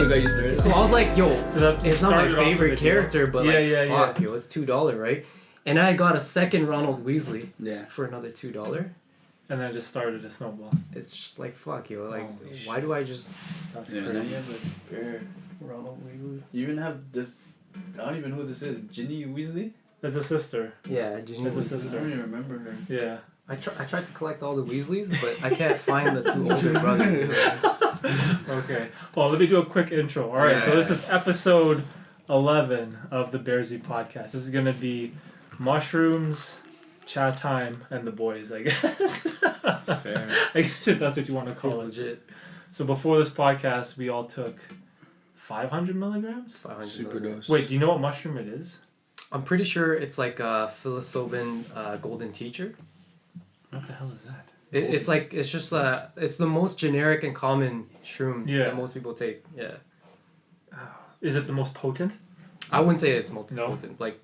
got you started. So I was like, yo, So that's it's not my started off favorite with the deal. character, but Yeah, fuck, yo, it's $2, right? And I got a second Ronald Weasley Yeah. for another $2. And then it just started a snowball. It's just like, fuck, yo, like, Holy why do I just That's Yeah, now crazy. you have a pair. Ronald Weasley? You even have this. I don't even know who this is. Ginny Weasley? That's a sister. Yeah, Ginny That's a Weasley. I sister. don't even remember her. Yeah. I tried to collect all the Weasleys, but I can't find the two older brothers. Okay. Well, let me do a quick intro. All right. So this is episode 11 of the Bearzi podcast. This is gonna be mushrooms, chat time, and the boys. I guess. Fair. I guess if that's what you want to call Seems it. legit. So before this podcast, we all took 500 milligrams. 500 Super milligrams. dose. Wait, do you know what mushroom it is? I'm pretty sure it's like a psilocybin golden teacher. What the hell is that? It's like it's just it's the most generic and common shroom Yeah. that most people take. Yeah, Is it the most potent? I wouldn't say it's most No. potent. Like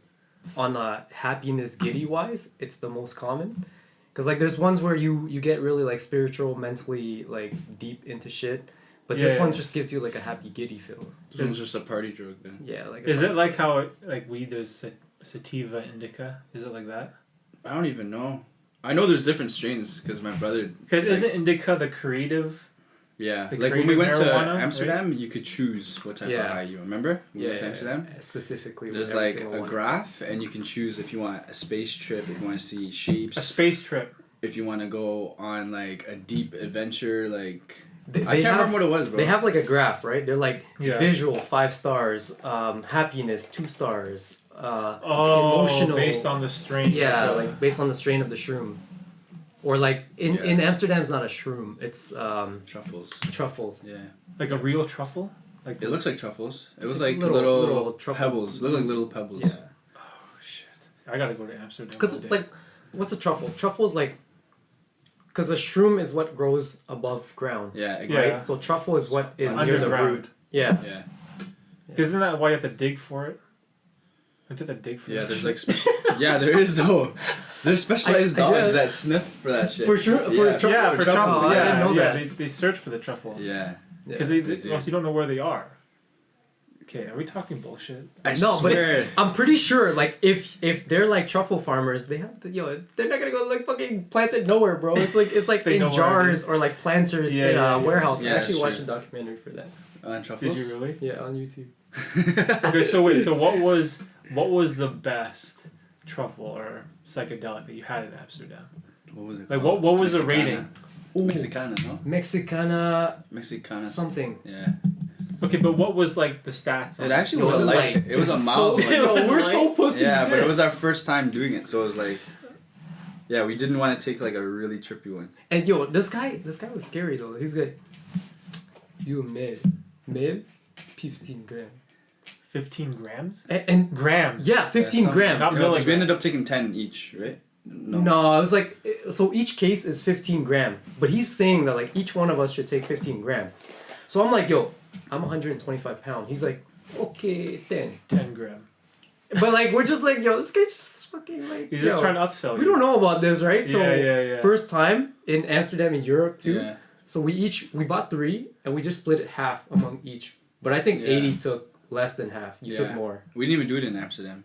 on happiness giddy wise, it's the most common. Cause like there's ones where you get really like spiritual, mentally like deep into shit, but this Yeah. one just gives you like a happy giddy feel. This one's just a party drug then. Yeah, like. Is it like how like weed there's sativa indica? Is it like that? I don't even know. I know there's different strains because my brother. Because isn't indica the creative? Yeah, The like when we went creative to marijuana, Amsterdam, you could choose what type of Yeah. high you remember. When we Yeah, went to Amsterdam. specifically. There's with every like single a one. graph, and you can choose if you want a space trip, if you want to see shapes, A space trip. if you want to go on like a deep adventure, like They I can't have, remember what it was, bro. They have like a graph, right? They're like Yeah. visual 5 stars, happiness 2 stars, Oh, emotional based on the strain. yeah, the- like based on the strain of the shroom, or like in Amsterdam's not a shroom, it's truffles. truffles. Yeah, like a real truffle. Like it looks like truffles. It was like Little- little, little truffle. pebbles. Look like little pebbles. Yeah, Oh shit! I gotta go to Amsterdam. because one day. like, what's a truffle? Truffle is like, because a shroom is what grows above ground, Yeah. Yeah. right? So truffle is what is near the Underground. root. Yeah. Yeah. Isn't that why you have to dig for it? I did that dig for Yeah, that there's shit? like yeah, there is though. There's specialized I dogs guess. that sniff for that shit. For sure, for Yeah. truffle. Yeah, for truffle. Oh, I yeah, didn't know yeah. that. They search for the truffle. Yeah. Because they they do. else you don't know where they are. Okay, are we talking bullshit? I No, but swear. I'm pretty sure, like, if they're like truffle farmers, they have to, they're not gonna go like fucking plant it nowhere, bro. It's like They know in where it jars or like planters Yeah, in a yeah, yeah. warehouse. Yeah, I actually that's watched true. a documentary for that. On truffles. Did you really? Yeah, on YouTube. Okay, so wait, so what was the best truffle or psychedelic that you had in Amsterdam? What was it? Like called? what was the Mexicana. rating? Mexicana, no? Mexicana Mexicana. something. Yeah. Okay, but what was like the stats? on It actually It was was light. light. It was a It's mild so, one. It was we're light. so pussies. Yeah, but it was our first time doing it, so it was like, yeah, we didn't want to take like a really trippy one. And this guy was scary though. He's good. You mid, 15 gram. 15 grams? And Grams. yeah, 15 Yeah, gram. Not Yeah, 'cause milligrams. we ended up taking 10 each, right? No, it was like, so each case is 15 gram. But he's saying that like each one of us should take 15 gram. So I'm like, yo, I'm 125 pound. He's like, okay, 10. 10 gram. But like, we're just like, yo, this guy's just fucking like, He's just yo, trying to upsell you. we don't know about this, right? So Yeah. first time in Amsterdam and Europe too. Yeah. So we bought 3 and we just split it half among each. But I think Yeah. 80 took less than half. You took Yeah. more. We didn't even do it in Amsterdam.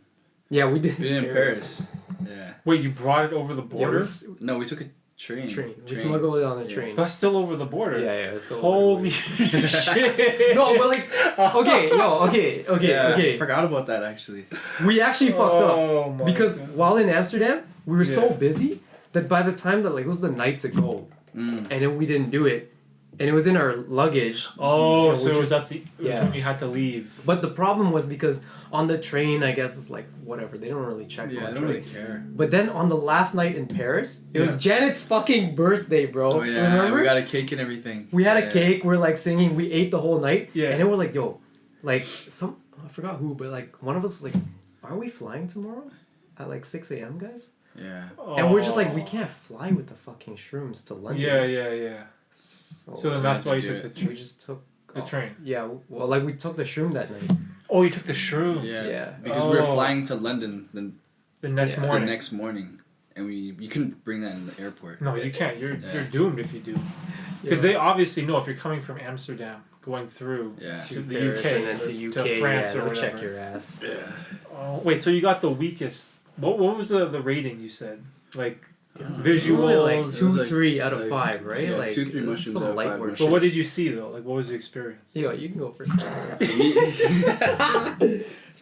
Yeah, we did. We did it in Paris. Yeah. Wait, you brought it over the Yeah, border? No, we took a train. We smuggled it on the Yeah. train. But still over the border. Yeah. So Holy shit. No, but like, okay. Yeah, I forgot about that actually. We actually fucked up Oh my because God. while in Amsterdam, we were so Yeah. busy that by the time that like it was the night to go, Mm. and then we didn't do it, and it was in our luggage. Oh, Yeah, so we it was just- at the yeah. when you had to leave. But the problem was because on the train, I guess it's like whatever, they don't really check Yeah, I much, don't really right? care. But then on the last night in Paris, it was Yeah. Janet's fucking birthday, bro. Oh yeah, Remember? we got a cake and everything. We had Yeah. a cake. We're like singing. We ate the whole night. Yeah. And then we're like, yo, like I forgot who, but like one of us was like, are we flying tomorrow at like 6 a.m. guys? Yeah. And we're just like, we can't fly with the fucking shrooms to London. Yeah. So, So then we that's had to why you do took it. the we just took the train. Yeah, well, like we took the shroom that night. Oh, you took the shroom. Yeah. Yeah. Because we were Oh. flying to London The next Yeah. morning. the next morning, and you couldn't bring that in the airport. No, you can't. You're Yeah. doomed if you do. Because Yeah. they obviously know if you're coming from Amsterdam going through Yeah. To the Paris UK and then to UK. France yeah, or they'll check whatever. your ass. Yeah. Oh, wait, so you got the weakest. What was the rating you said? Like It was visuals. only like It was 2, like- 3 out of like, 5, right? yeah, like 2, 3 it was mushrooms some out of light 5 work. mushrooms. But what did you see though? Like what was the experience? Yo, you can go first.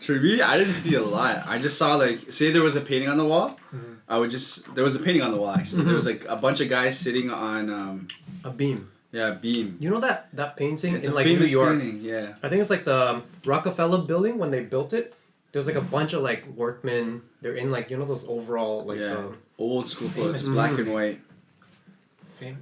For me, I didn't see a lot. I just saw like, say there was a painting on the wall. Mhm. There was a painting on the wall actually. Mhm. There was like a bunch of guys sitting on A beam. a beam. You know that painting It's in a like New famous York? painting. Yeah. I think it's like the Rockefeller building when they built it. There's like a bunch of like workmen. They're in like, you know, those overall like Yeah. Old school photos, Famous. black and white.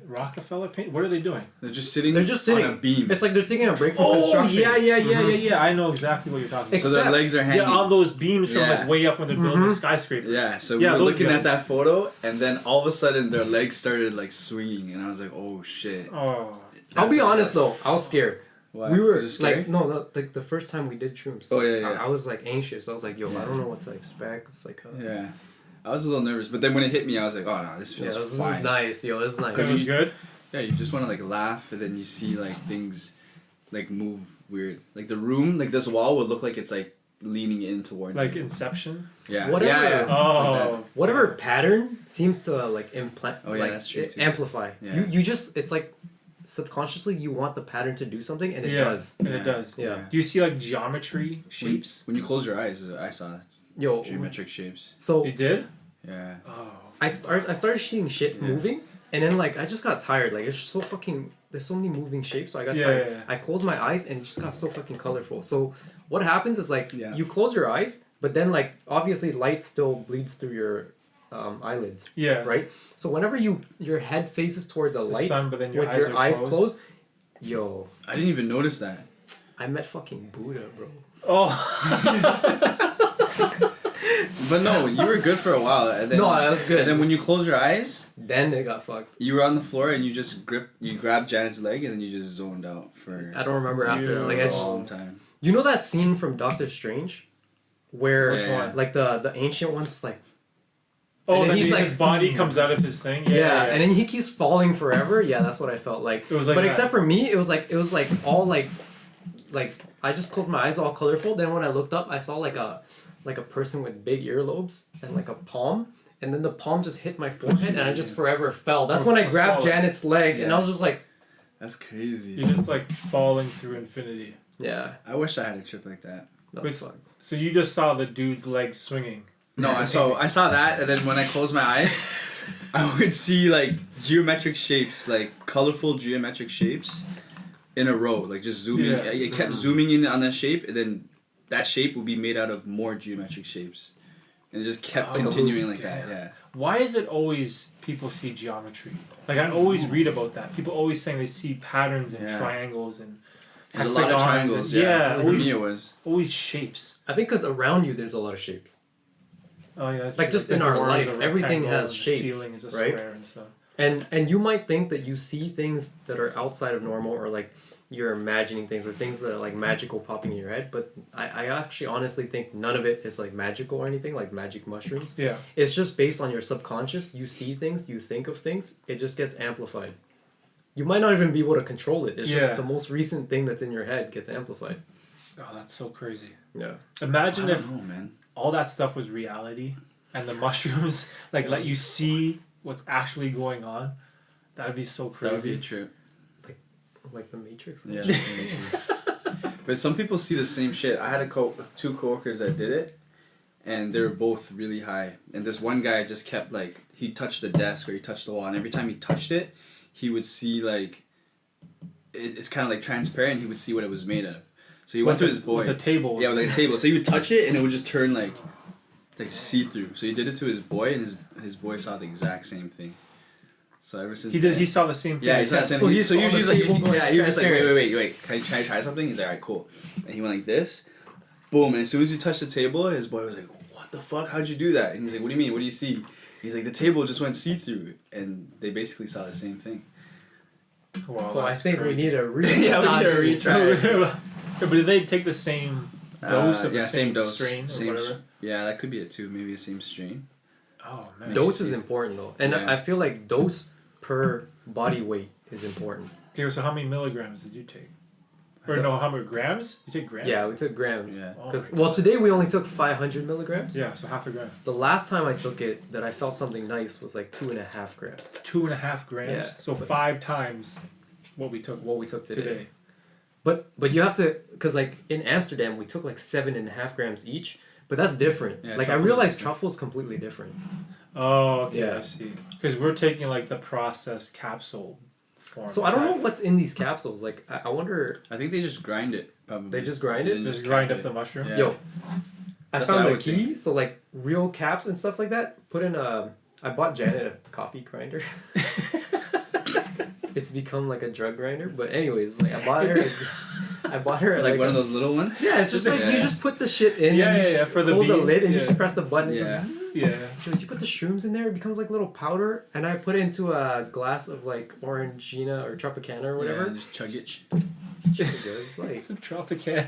Rockefeller paint. What are they doing? They're just sitting. They're just sitting. on a beam. It's like they're taking a break from Oh construction. yeah. I know exactly what you're talking about. So their Except- legs are hanging. Yeah, all those beams from Yeah. like way up when they're building the skyscrapers. Yeah, so Yeah, we were those looking guys. at that photo, and then all of a sudden their legs started like swinging, and I was like, "Oh shit!" Oh. I'll be That's like- honest though, I was scared. Why? We were Is it scary? like, no, like the first time we did shrooms. Oh, yeah, yeah. I was like anxious. I was like, yo, Yeah. I don't know what to expect. It's like, Yeah, I was a little nervous, but then when it hit me, I was like, "Oh no, this yeah, feels this is fine." nice, yo, this is nice. It was good. Yeah, you just want to like laugh, and then you see like things like move weird. Like the room, like this wall would look like it's like leaning in towards Like you. Inception. Yeah, Whatever. yeah, yeah. Oh. Whatever pattern seems to like implant, Oh, yeah, like that's true, too. amplify. Yeah. You just it's like subconsciously you want the pattern to do something and it Yeah. does. And it does. Yeah. Do you see like geometry shapes? When you close your eyes, I saw Yo, geometric shapes. so You did? Yeah. Oh. I started seeing shit Yeah. moving, and then like I just got tired. Like it's so fucking. There's so many moving shapes, so I got Yeah, tired. yeah, yeah. I closed my eyes, and it just got so fucking colorful. So what happens is like Yeah. you close your eyes, but then like obviously light still bleeds through your eyelids, Yeah. right? So whenever your head faces towards a The light sun, but then your with eyes your are eyes closed. closed, yo, I didn't even notice that. I met fucking Buddha, bro. Oh. But no, you were good for a while, and then No, that was good. And then when you close your eyes, Then it got fucked. you were on the floor and you just grabbed Janet's leg, and then you just zoned out for I don't remember after that. Like I a just, long time. you know that scene from Doctor Strange, where Which one? like the ancient one's like. Oh, And then then he's his like- body comes out of his thing. Yeah, and then he keeps falling forever. Yeah, that's what I felt like. It was like but that. except for me, it was like all like I just closed my eyes all colorful. Then when I looked up, I saw like a person with big earlobes and like a palm, and then the palm just hit my forehead, and I just forever fell. That's when I grabbed Swallow. Janet's leg, and I Yeah. was just like, That's crazy. You're just like falling through infinity. yeah, I wish I had a trip like that. that's Wait, fucked. So you just saw the dude's legs swinging. No, I saw that, and then when I closed my eyes, I would see like geometric shapes, like colorful geometric shapes, in a row, like just zooming. Yeah. It kept zooming in on that shape, and then that shape would be made out of more geometric shapes, and it just kept like a continuing loop. like that. Yeah. Why is it always people see geometry? Like I always read about that. People always saying they see patterns and Yeah. triangles and There's a lot of hexagons triangles. and- Yeah. yeah, For always- me, it was. always shapes. I think because around you there's a lot of shapes. Oh yeah, that's Like, true. just The in our doors life, are everything rectangle has and the shapes, Ceiling is a right? square and stuff. And you might think that you see things that are outside of normal, or like you're imagining things, or things that are like magical popping in your head, but I actually honestly think none of it is like magical or anything, like magic mushrooms. Yeah. It's just based on your subconscious. You see things, you think of things, it just gets amplified. You might not even be able to control it. It's Yeah. just the most recent thing that's in your head gets amplified. Oh, that's so crazy. Yeah. Imagine I if don't know, man. all that stuff was reality and the mushrooms like let you see what's actually going on. That'd be so That would be a crazy. trip. Like the Matrix. Yeah. But some people see the same shit. I had two coworkers that did it, and they were both really high. And this one guy just kept like, he touched the desk or he touched the wall, and every time he touched it, he would see like, it's kind of like transparent. He would see what it was made of. So he went to his boy. With the table. Yeah, with like a table. So he would touch it, and it would just turn like see through. So he did it to his boy, and his boy saw the exact same thing. So ever since He did. then- He saw the same thing. yeah, he saw the same So thing. he So saw usually the he's table like, going yeah, he was just like, transparent. wait. Can I try something? He's like, alright, cool. And he went like this, boom. And as soon as he touched the table, his boy was like, what the fuck? How'd you do that? And he's like, what do you mean? What do you see? He's like, the table just went see through, and they basically saw the same thing. Wow, So I that's think we crazy. need a Yeah, we need a retry. But did they take the same dose of the yeah, same dose, strain or same. whatever? Yeah, that could be it too. Maybe the same strain. Oh man. Dose is important though, and Yeah. I feel like dose per body weight is important. Okay, so how many milligrams did you take? Or no, how many grams? You take grams? Yeah, we took grams. Yeah. Oh Because my God. today we only took 500 milligrams. Yeah, so half a gram. The last time I took it that I felt something nice was like 2.5 grams. 2.5 grams. Yeah. So 5 times what we took What we took today. today. But you have to, because like in Amsterdam we took like 7.5 grams each, but that's different. Yeah, like I truffles realized is truffle's completely different. Oh, okay, Yeah. I see. Because we're taking like the processed capsule form. So I don't know what's in these capsules. Like I wonder. I think they just grind it. Probably. They just grind it? And then Just grind cap up the mushroom. Yeah. Yo, I That's what found I the would key. think. So like real caps and stuff like that. Put in a. I bought Janet a coffee grinder. It's become like a drug grinder, but anyways, like I bought her. I bought her Like one of those little ones. Yeah, it's just like you Yeah. just put the shit in. Yeah, and you yeah, just yeah, for the close the beads, lid and you yeah. just press the button. It's Yeah. like, zzz. Yeah. So you put the shrooms in there, it becomes like little powder, and I put it into a glass of like Orangina or Tropicana or Yeah, whatever. and just chug it. It's like, It's a Tropican.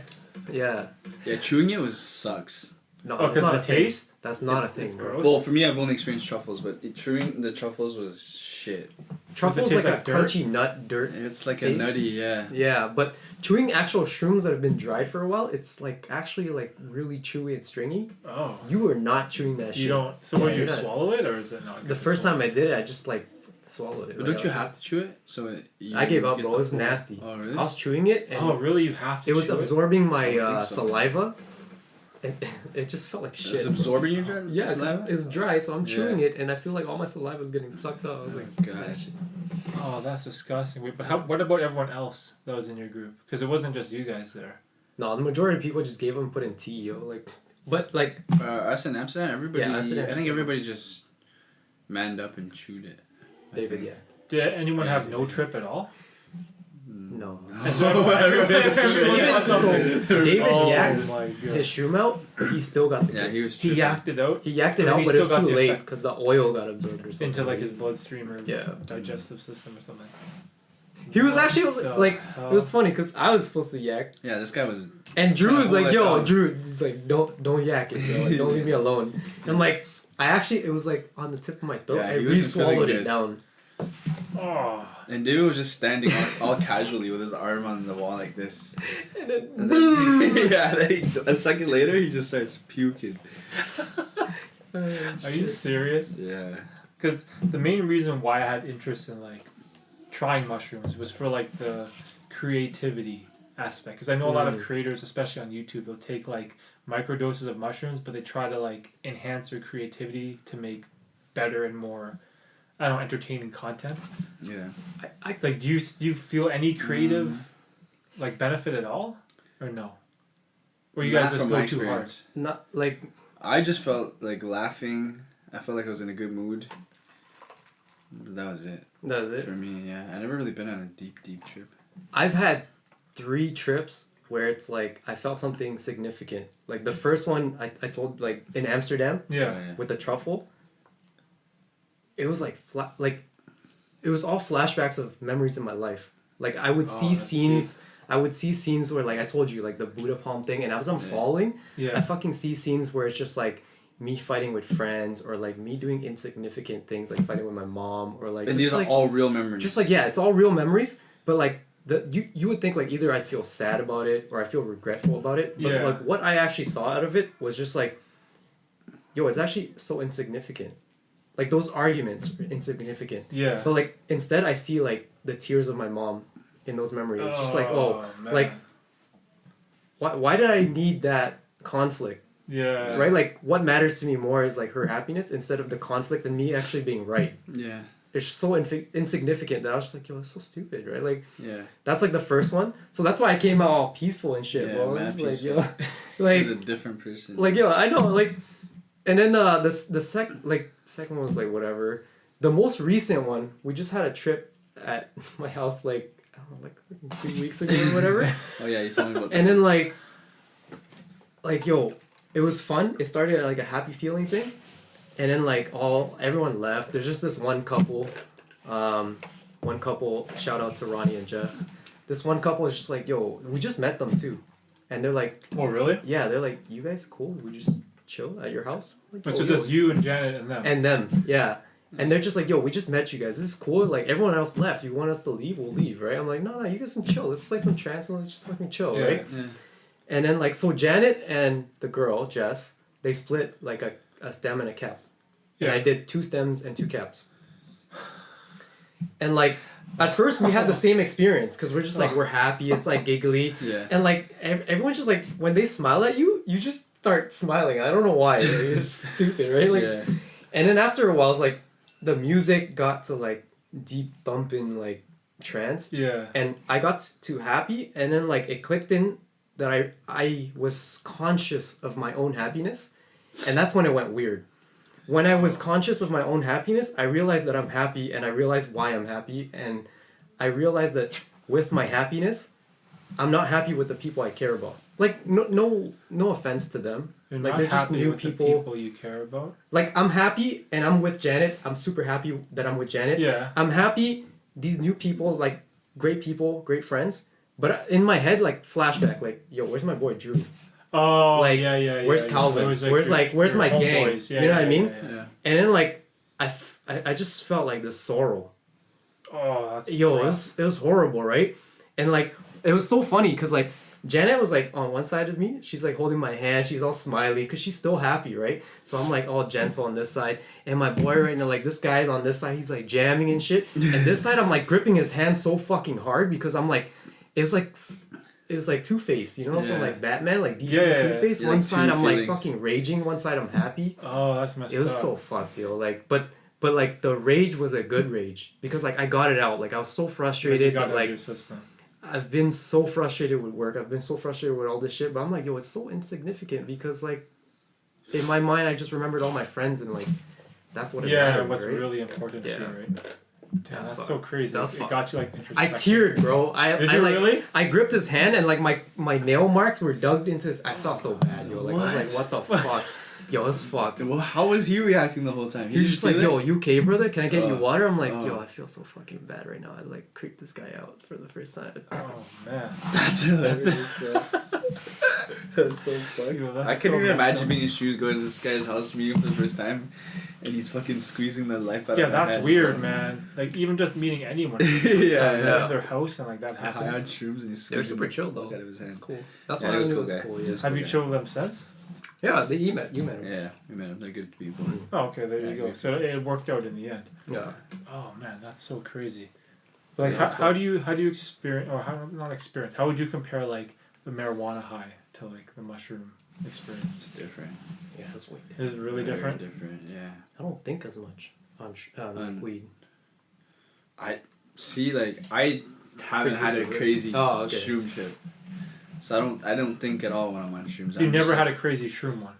yeah. Yeah, chewing it sucks. No, Oh, that's because not the a thing. taste? That's not It's- a thing, it's bro. gross. Well, for me, I've only experienced truffles, but chewing the truffles was shit. Truffle's taste like a like dirt? crunchy nut dirt. It's like Taste? a nutty, yeah. Yeah, but chewing actual shrooms that have been dried for a while, it's like actually like really chewy and stringy. Oh. You are not chewing that shit. You don't. So Yeah, would you you're not. swallow it or is it not? The good to first swallow? time I did it, I just like swallowed it. But Like, don't you I was- have to chew it? So I gave up, get bro. the It was full- nasty. Oh, really? I was chewing it and Oh, really? You have to. it was chew absorbing my don't think so. saliva. And it just felt like It's shit. absorbing your dry Yeah, 'cause saliva? it's dry, so I'm Yeah. chewing it, and I feel like all my saliva is getting sucked up. I was like, God. that shit. Oh, that's disgusting. Wait, but what about everyone else that was in your group? Because it wasn't just you guys there. No, the majority of people just gave them put in tea, yo. Like, but like, Us in Amsterdam, everybody. Yeah, Amsterdam I think just- everybody just manned up and chewed it. I David, think. yeah, Did anyone Yeah, have no yeah. trip at all? no. So everyone- Even so, David Oh yacked my God. his shroom out. He still got the Yeah, kick. he was. He tripping. yacked it out He yacked it And out, he but it was still got too the late effect. because the oil got absorbed or something. into like his bloodstream or Yeah. digestive system or something. He was actually What the like, hell? it was funny because I was supposed to yak, Yeah, this guy was. and Drew Trying was to like, hold it "Yo, down. Drew," he's like, "Don't yak it, bro. Like, don't leave me alone." And I'm like, it was like on the tip of my throat. Yeah, I he wasn't feeling re-swallowed it good. down. Oh. And David was just standing all casually with his arm on the wall like this. And then, And then, yeah, then a second later, he just starts puking. Are you serious? Yeah. Because the main reason why I had interest in like trying mushrooms was for like the creativity aspect. Because I know a lot of Mm. creators, especially on YouTube, they'll take like microdoses of mushrooms, but they try to like enhance their creativity to make better and more, I don't know, entertaining content. Yeah. It's like, do you feel any creative like benefit at all, or no? Or you guys Not just from go my too hard? experience. not like I just felt like laughing. I felt like I was in a good mood. But that was it that was it. for me. Yeah, I never really been on a deep trip. I've had 3 trips where it's like I felt something significant. Like the first one I told, like in Amsterdam Yeah. with the truffle. It was like it was all flashbacks of memories in my life. Like I would see that's scenes. I would see scenes where, like I told you, like the Buddha palm thing, and as I'm falling, I Yeah. fucking see scenes where it's just like me fighting with friends, or like me doing insignificant things, like fighting with my mom, or like And just these like are all real memories. just like, yeah, it's all real memories, but like you would think like either I'd feel sad about it or I feel regretful about it, but Yeah. like what I actually saw out of it was just like, yo, it's actually so insignificant. Like those arguments are insignificant, Yeah. but like instead I see like the tears of my mom in those memories. It's just like, oh, man. like why did I need that conflict? Yeah. Right? Like what matters to me more is like her happiness instead of the conflict and me actually being right. yeah. It's so insignificant that I was just like, yo, that's so stupid, right? Like Yeah. that's like the first one. So that's why I came out all peaceful and shit, Yeah, bro. I mad was just like, peaceful. yo, like, He's a different person. like, yo, I know, like, and then the second one was like whatever. The most recent one, we just had a trip at my house like I don't know, like 2 weeks ago or whatever. Oh yeah, you told me about this. And then like yo, it was fun. It started at like a happy feeling thing, and then like everyone left. There's just this one couple. Shout out to Ronnie and Jess. This one couple is just like, yo, we just met them too, and they're like, Oh, really? yeah, they're like, you guys cool? We just chill at your house. Like, So "Oh, just yo." you and Janet and them. And them, yeah. And they're just like, yo, we just met you guys. This is cool. Like, everyone else left. You want us to leave? We'll leave, right? I'm like, no, you guys can chill. Let's play some trance and let's just fucking chill, right? Yeah. And then, like, so Janet and the girl, Jess, they split, like, a stem and a cap. And I did 2 stems and 2 caps. And, like, at first we had the same experience because we're just, like, we're happy. It's, like, giggly. Yeah. And, like, everyone's just, like, when they smile at you, you just start smiling. I don't know why. It's stupid, right? Like, Yeah. And then after a while, it's, like, the music got to, like, deep thumping, like, trance. Yeah. And I got too happy. And then, like, it clicked in that I was conscious of my own happiness. And that's when it went weird. When I was conscious of my own happiness, I realized that I'm happy and I realized why I'm happy. And I realized that with my happiness, I'm not happy with the people I care about. Like, no offense to them. You're like, not they're just happy new with people. the people you care about? Like, I'm happy and I'm with Janet. I'm super happy that I'm with Janet. Yeah. I'm happy these new people, like, great people, great friends. But in my head, like, flashback, like, yo, where's my boy Drew? Oh, Like, yeah. where's Calvin? There was, Where's your my gang? homeboys. Yeah, you know what I mean? Yeah. And then, like, I just felt like this sorrow. Oh, that's Yo, it rough. was horrible, right? And, like, it was so funny because, like, Janet was, like, on one side of me. She's, like, holding my hand. She's all smiley because she's still happy, right? So I'm, like, all gentle on this side. And my boy right now, like, this guy's on this side. He's, like, jamming and shit. And this side, I'm, like, gripping his hand so fucking hard because I'm, like, it's, like Two-Face, you know, from, like, Batman, like, DC Two-Face. Yeah, One like, side, two I'm, feelings. like, fucking raging. One side, I'm happy. Oh, that's messed up. It was so fucked, yo. Like, but like, the rage was a good rage because, like, I got it out. Like, I was so frustrated You got that, it out of like, your system. I've been so frustrated with work. I've been so frustrated with all this shit. But I'm like, yo, it's so insignificant because, like, in my mind, I just remembered all my friends and, like, that's what it mattered, what's right? really important to you, right? Damn, that's fucked. so crazy. That's it fucked. got you, like, I introspective. teared, bro. Did you like, really? I gripped his hand and, like, my nail marks were dug into his... I felt so bad, yo. Like, I was like, what the fuck? Yo, it's fucked. Well, how was he reacting the whole time? He was just like, yo, you okay, brother? Can I get you water? I'm like, Oh. yo, I feel so fucking bad right now. I, like, creeped this guy out for the first time. Oh, man. That's hilarious, bro. That's so fucked. Yo, that's I couldn't so even messed imagine up. being in shoes going to this guy's house meeting for the first time, and he's fucking squeezing the life out Yeah, of my that's hands, weird, bro. man. Like, even just meeting anyone. Yeah. In their house and, like, that High on happens. shrooms and he's They're squeezing super the chill, though. fuck out of his hand. It's cool. That's Yeah, why he I was knew cool it was guy. cool. He was Have cool you guy. chilled with them since? Yeah, you met him. Yeah, we met him. They're good people. Oh, okay, there Yeah, you go. great. So it worked out in the end. Yeah. Oh man, that's so crazy. Like, Yeah, that's how do you experience, or how not experience? How would you compare, like, the marijuana high to, like, the mushroom experience? It's different. Yeah, that's weird. Is it really Very different? different, yeah. I don't think as much on like weed. I see. Like, I haven't had a crazy Oh, okay. shroom trip, so I don't think at all when I'm on shrooms. You I'm never just had like, a crazy shroom one.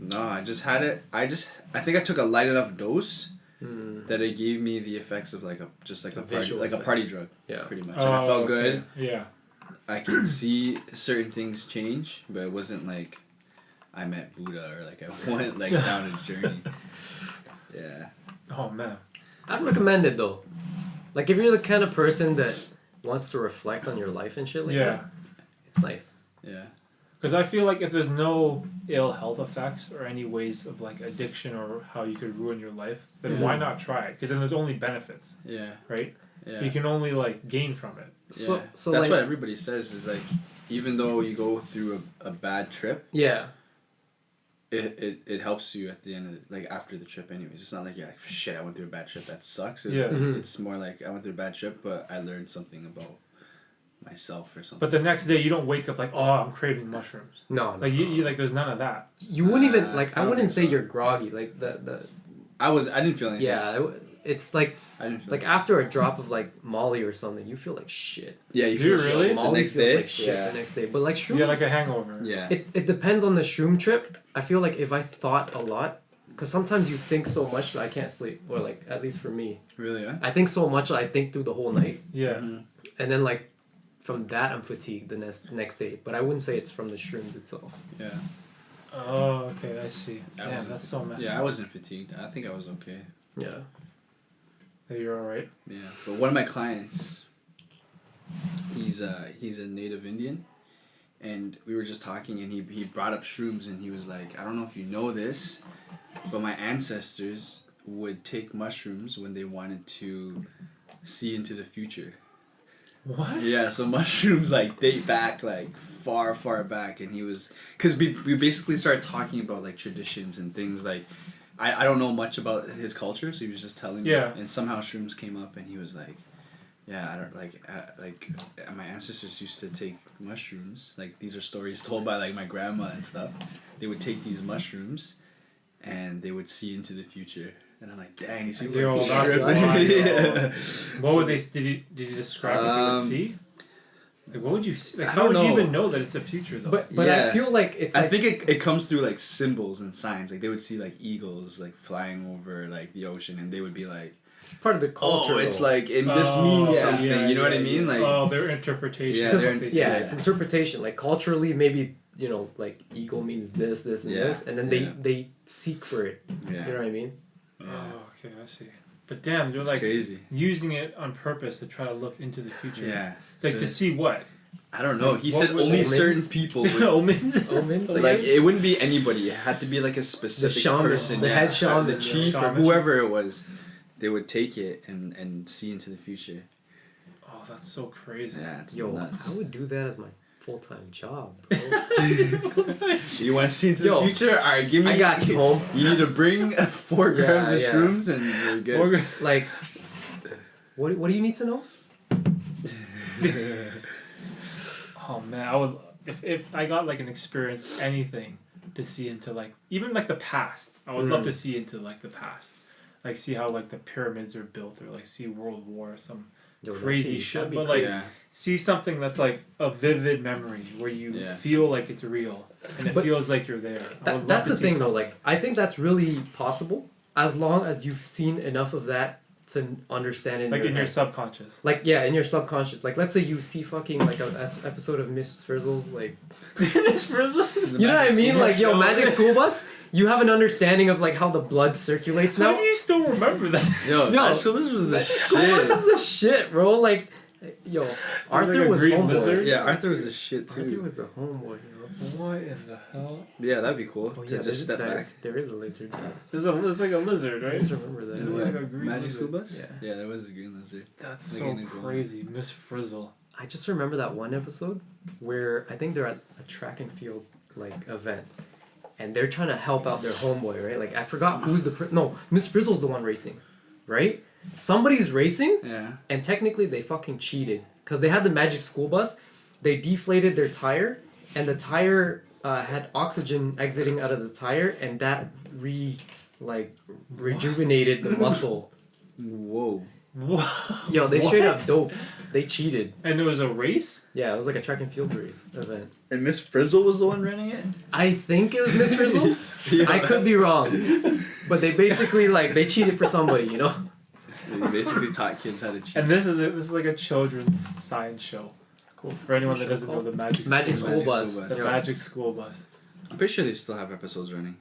No, I just had it. I think I took a light enough dose Mm. that it gave me the effects of, like, a party, visual like a effect. party drug. Yeah. Pretty much. And I felt okay. good. Yeah. I can see certain things change, but it wasn't like I met Buddha or, like, I went, like, down a journey. Yeah. Oh man. I'd recommend it though. Like, if you're the kind of person that wants to reflect on your life and shit like Yeah. that, it's nice. Yeah. Because I feel like if there's no ill health effects or any ways of, like, addiction or how you could ruin your life, then why not try it? Because then there's only benefits, Yeah. right? Yeah. You can only, like, gain from it. So Yeah. so that's like, what everybody says is, like, even though you go through a bad trip, yeah. it helps you at the end of like after the trip anyways. It's not like you're like, shit, I went through a bad trip, that sucks. Yeah. Mhm. It's more like I went through a bad trip, but I learned something about myself or something. But the next day you don't wake up like, oh, I'm craving mushrooms. No, Like you like there's none of that. you wouldn't even like. I I don't wouldn't think say so. you're groggy. Like the I didn't feel anything. yeah. It's like I didn't feel like after a drop of like Molly or something, you feel like shit. yeah, you Do you feel really? shit Molly the next feels day. like shit Yeah. the next day. But like shroom, You get like a hangover. Yeah. it depends on the shroom trip. I feel like if I thought a lot, because sometimes you think so much that I can't sleep, or like at least for me, Really, yeah? I think so much that I think through the whole night, Yeah. Mhm. and then like from that I'm fatigued the next day. But I wouldn't say it's from the shrooms itself. Yeah. Oh, okay, I see. I Damn, wasn't- that's so messy. Yeah, I wasn't fatigued. I think I was okay. Yeah. You're alright. Yeah. But one of my clients, he's a native Indian, and we were just talking, and he brought up shrooms, and he was like, I don't know if you know this, but my ancestors would take mushrooms when they wanted to see into the future. What? Yeah, so mushrooms like date back like far back, and he was because we basically started talking about like traditions and things like I don't know much about his culture, so he was just telling me, and somehow shrooms came up, and he was like, yeah, I don't like my ancestors used to take mushrooms, like these are stories told by like my grandma and stuff. They would take these mushrooms, and they would see into the future. And I'm like, dang, these people are tripping. What would they? Did you describe what they would see? Like, what would you see? Like, how would you even know that it's the future, though? But I feel like it's. I think it comes through like symbols and signs. Like they would see like eagles like flying over like the ocean, and they would be like, it's part of the culture. Oh, it's like this means something. You know what I mean? Like their interpretation. It's interpretation. Like culturally, maybe like eagle means this, and this, and then they seek for it. Yeah. You know what I mean? Yeah. Oh, okay, I see. But damn, they're like crazy. Using it on purpose to try to look into the future. Yeah. Like to see what? I don't know. He said only omens? Certain people would... Omens? Like, it wouldn't be anybody. It had to be like a specific person. The head shaman. The chief or whoever it was. They would take it and see into the future. Oh, that's so crazy. Yeah, it's nuts. I would do that as my full-time job, bro. You want to see into the future? All right, give me. I got you, home. You need to bring 4 grams of shrooms and you're good. Like, what do you need to know? Oh man, I would if I got like an experience, anything to see into like even like the past. I would love to see into like the past, like see how like the pyramids are built, or like see World War, some crazy shit. But like see something that's like a vivid memory where you feel like it's real and it feels like you're there. That's the thing though. Like I think that's really possible as long as you've seen enough of that to understand it. Like in your subconscious. Like in your subconscious. Like let's say you see fucking like an episode of Miss Frizzle's like. Miss Frizzle. You know what I mean? Like Magic School Bus. You have an understanding of like how the blood circulates now. How do you still remember that? Magic School Bus was the shit. This is the shit, bro. Like, Arthur like was homeboy. Lizard? Yeah, Arthur was the shit too. Arthur was the homeboy. What in the hell? Yeah, that'd be cool to just step back. There is a lizard. There's like a lizard, right? I just remember that. Like a green Magic lizard. School Bus? Yeah, there was a green lizard. That's like so crazy. Miss Frizzle. I just remember that one episode where I think they're at a track and field like event, and they're trying to help out their homeboy, right? Like I forgot who's no, Miss Frizzle's the one racing, right? Somebody's racing, and technically they fucking cheated because they had the Magic School Bus. They deflated their tire, and the tire had oxygen exiting out of the tire, and that rejuvenated the muscle. Whoa. Yo, they straight up doped. They cheated. And it was a race? Yeah, it was like a track and field race event. And Miss Frizzle was the one running it? I think it was Miss Frizzle. I could be wrong. But they basically they cheated for somebody, you know? They basically taught kids how to cheat. And this is like a children's science show. Cool. For anyone that doesn't know the Magic School Bus. The Magic School Bus. I'm pretty sure they still have episodes running.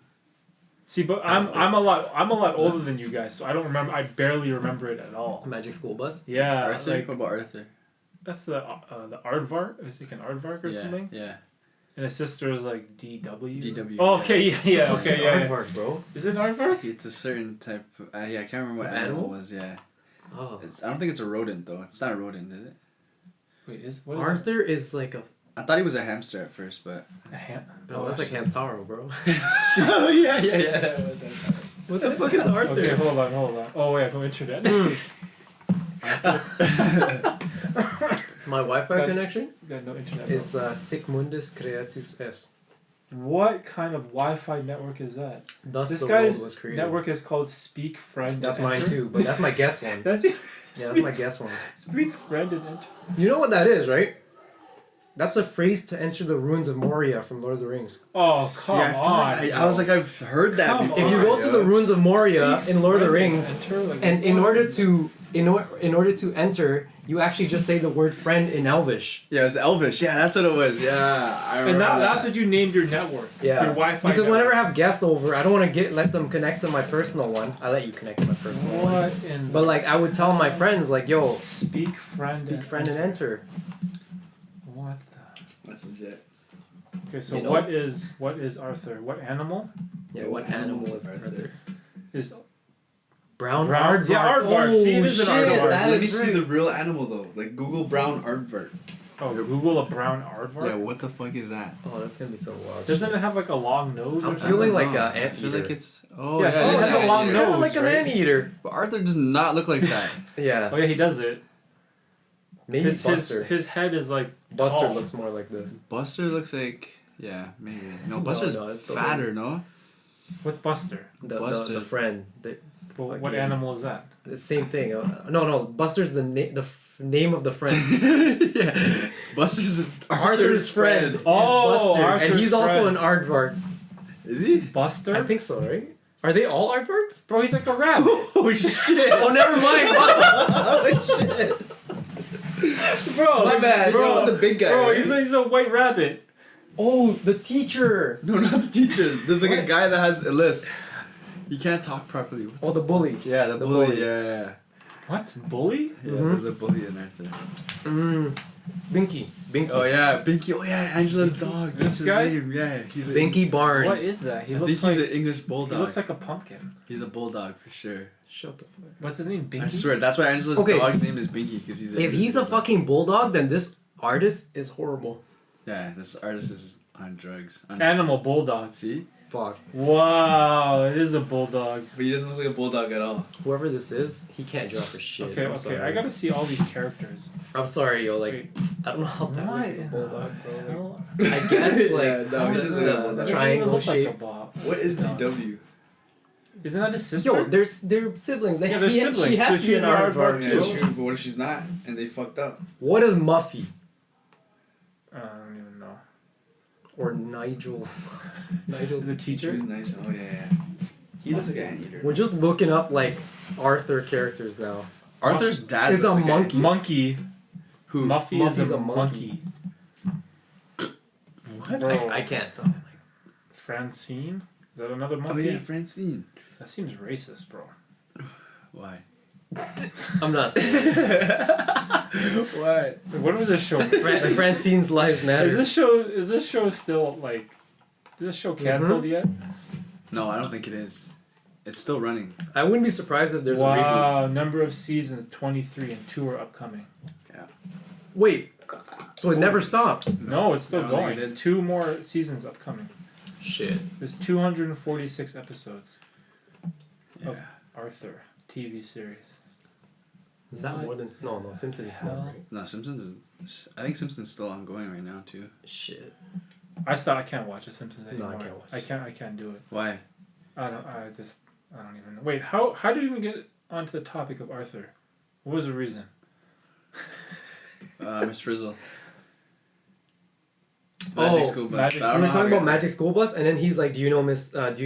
See, but I'm a lot older than you guys, so I don't remember. I barely remember it at all. Magic School Bus. Yeah, Arthur. What about Arthur? That's the Aardvark. It was like an Aardvark or something. Yeah. And his sister was like DW. DW. Oh, okay, yeah, What's an Aardvark, bro? Is it an Aardvark? It's a certain type. I can't remember what animal it was. Yeah. Oh. I don't think it's a rodent though. It's not a rodent, is it? Wait, Arthur is like a. I thought he was a hamster at first, but. A ham? No, that's like Hamtaro, bro. Oh yeah, that was Hamtaro. What the fuck is Arthur? Okay, hold on. Oh wait, no internet. My Wi-Fi connection got no internet. is Sigmundus Creatus S. What kind of Wi-Fi network is that? Thus this the guy's world was created. network is called Speak Friend. That's mine too, but that's my guess one. That's your. Yeah, that's my guess one. Speak Friend and enter. You know what that is, right? That's a phrase to enter the ruins of Moria from Lord of the Rings. Oh, come on. I was like, I've heard that before. If you go to the ruins of Moria in Lord of the Rings, and in order to enter, you actually just say the word friend in Elvish. Yeah, it's Elvish. Yeah, that's what it was. Yeah, I remember. And that's what you named your network. Yeah. Your Wi-Fi Because network. whenever I have guests over, I don't want to let them connect to my personal one. I let you connect to my personal one. What in But I would tell my friends yo, Speak Friend and enter. What the? That's legit. Okay, so what is Arthur? What animal? Yeah, what animal is Arthur? Is Brown Brown- aardvark. yeah, aardvark. Oh, See, it is an shit, aardvark. that Let me is see right. the real animal though. Like Google brown aardvark. Oh, Google a brown aardvark. Yeah, what the fuck is that? Oh, that's gonna be so wild. Doesn't it have like a long nose? I'm or feeling something? like a I feel anteater. like it's oh Yeah, yeah, so it it is has a an long anteater. Kind of nose, like an right? anteater. But Arthur does not look like that. Yeah. Oh yeah, he does it. Maybe His Buster. his head is like Buster tall. looks more like this. Buster looks like maybe. No, No, Buster's no, it's the fatter, no? What's Buster? Buster. The friend. Well, Fuck what yeah. animal is that? The same thing. No. Buster's the name of the friend. Yeah. Buster's Arthur's friend. Is Oh, Buster, and Arthur's he's also friend. an aardvark. Is he? Buster? I think so, right? Are they all aardvarks? Bro, he's like a rabbit. Oh shit! Oh, never mind. Buster. Oh shit! Bro, My bad. Bro, You're the big guy. bro, right? he's a white rabbit. Oh, the teacher. No, not the teacher. There's like a guy that has a lisp. He can't talk properly. Oh, the bully. Yeah, the bully. Yeah. What? Bully? Yeah, Mhm. there's a bully in Arthur. Binky. Oh yeah, Binky. Oh yeah, Angela's dog. That's his guy? name. Yeah, he's a, Binky Barnes. What is that? He I think looks he's like an English he bulldog. looks like a pumpkin. He's a bulldog for sure. Shut the fuck. What's his name? Binky? I swear, that's why Angela's Okay. dog's name is Binky because he's. If he's a fucking bulldog, then this artist is horrible. Yeah, this artist is on drugs. Animal bulldog. See, Fuck. Wow, it is a bulldog. but he doesn't look like a bulldog at all. Whoever this is, he can't draw for shit. Okay, I'm okay, sorry. I gotta see all these characters. I'm sorry, yo. Like, Wait, I don't know how that why? looks like a bulldog, bro. Like, Hell? I guess, like, Yeah, no, How he does doesn't look like a the bulldog. Doesn't triangle even look like shape. a bob. What is No. DW? Isn't that his sister? Yo, they're siblings. Yeah, they're She siblings, has so to she's be an an aardvark aardvark Yeah, too. too. true. But what if she's not and they fucked up? What is Muffy I don't even know. or Nigel? Nigel's The teacher? She's nice. Oh yeah. He looks like an anteater. We're just looking up like Arthur characters now. Arthur's dad Is looks a like monkey? Monkey. Who? Muffy Muffy's is a a monkey. monkey. What? Bro. I can't tell. Francine? Is that another Oh monkey? yeah, Francine. That seems racist, bro. Why? I'm not saying it. Why? Wait, what was this show? Francine's lives matter. Is this show still like? Is this show canceled yet? No, I don't think it is. It's still running. I wouldn't be surprised if there's a reboot. Wow, number of seasons 23 and 2 are upcoming. Wait, so it never stopped? No, it's still I don't think going. it did. 2 more seasons upcoming. Shit. There's 246 episodes. Yeah. Arthur TV series. Is that What more than no? Simpsons is more, hell? right? No, Simpsons is. I think Simpsons is still ongoing right now too. Shit. I can't watch The Simpsons No, I anymore. can't watch I can't do it. Why? I don't even know. Wait, how did you even get onto the topic of Arthur? What was the reason? Miss Frizzle. Oh, Magic School Bus. Magic- I We don't were know talking how about we- Magic School Bus, and then he's like, "Do you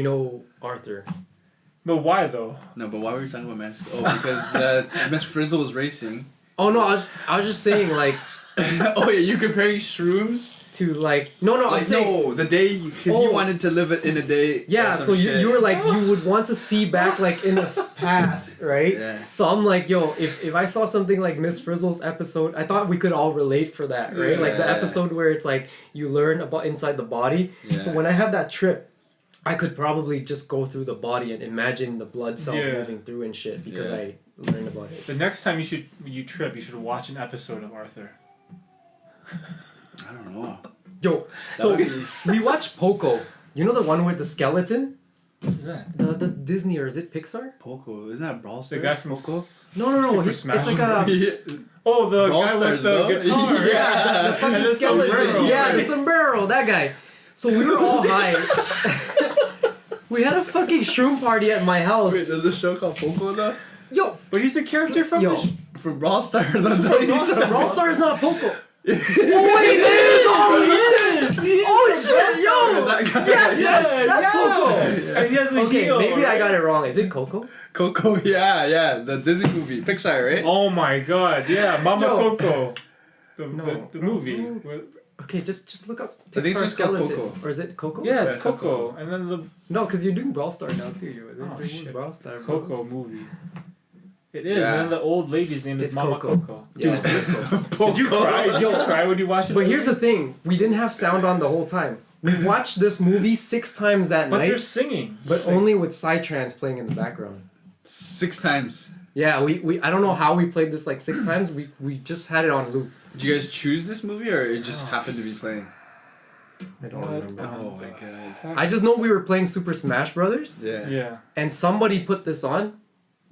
know Arthur?" But why though? No, but why were we talking about Magic School? Oh, because the Miss Frizzle was racing. Oh no, I was just saying like Oh yeah, you comparing shrooms? to like no, I'm Like, saying no, the day because he Oh. wanted to live it in a day. or yeah. some So shit. you were like you would want to see back like in the past, right? Yeah. So I'm like, yo, if I saw something like Miss Frizzle's episode, I thought we could all relate for that, right? Like the Yeah. episode where it's like you learn about inside the body. Yeah. So when I have that trip, I could probably just go through the body and imagine the blood cells Yeah. moving through and shit because Yeah. I learned about it. The next time you trip, you should watch an episode of Arthur. I don't know. Yo, so That would be- we watched Poco. You know the one with the skeleton? What's that? The Disney or is it Pixar? Poco, isn't that Brawl The Stars? guy from Poco. No. Super He, Smash it's like a Oh, the Brawl guy Stars, with the though. guitar. Yeah. the And fucking the skeleton. sombrero, Yeah, the right? sombrero. That guy. So we were all high. We had a fucking shroom party at my house. Wait, there's a show called Poco though? Yo, But he's a character from yo, From Brawl Stars, I'm telling you. Brawl Stars not Poco. Oh wait, there is. Oh shit, yo. That guy. Yes, that's Poco. And he has a Okay, heel, maybe I right? got it wrong. Is it Coco? Coco, yeah, the Disney movie, Pixar, right? Oh my god, yeah, Mama Yo. Coco. The No. movie. No. Where- Okay, just look up I think it's Pixar just called skeleton. Coco. Or is it Coco? Yeah, it's Yeah, Coco. Coco. And then the No, because you're doing Brawl Star now too. You're Oh, doing shit. Brawl Star. bro. Coco movie. It is, Yeah. and then the old lady's name is It's Mama Coco. Coco. Yeah, Dude, it's Coco. did you cry? Did you Yo. cry when you watched it? But here's the thing: we didn't have sound on the whole time. We watched this movie 6 times that But they're night, singing. but only with Psytrance playing in the background. 6 times. Yeah, we I don't know how we played this like 6 times. We just had it on loop. Did you guys choose this movie or it just happened to be playing? I don't remember. Oh my god. I just know we were playing Super Smash Brothers, Yeah. Yeah. and somebody put this on,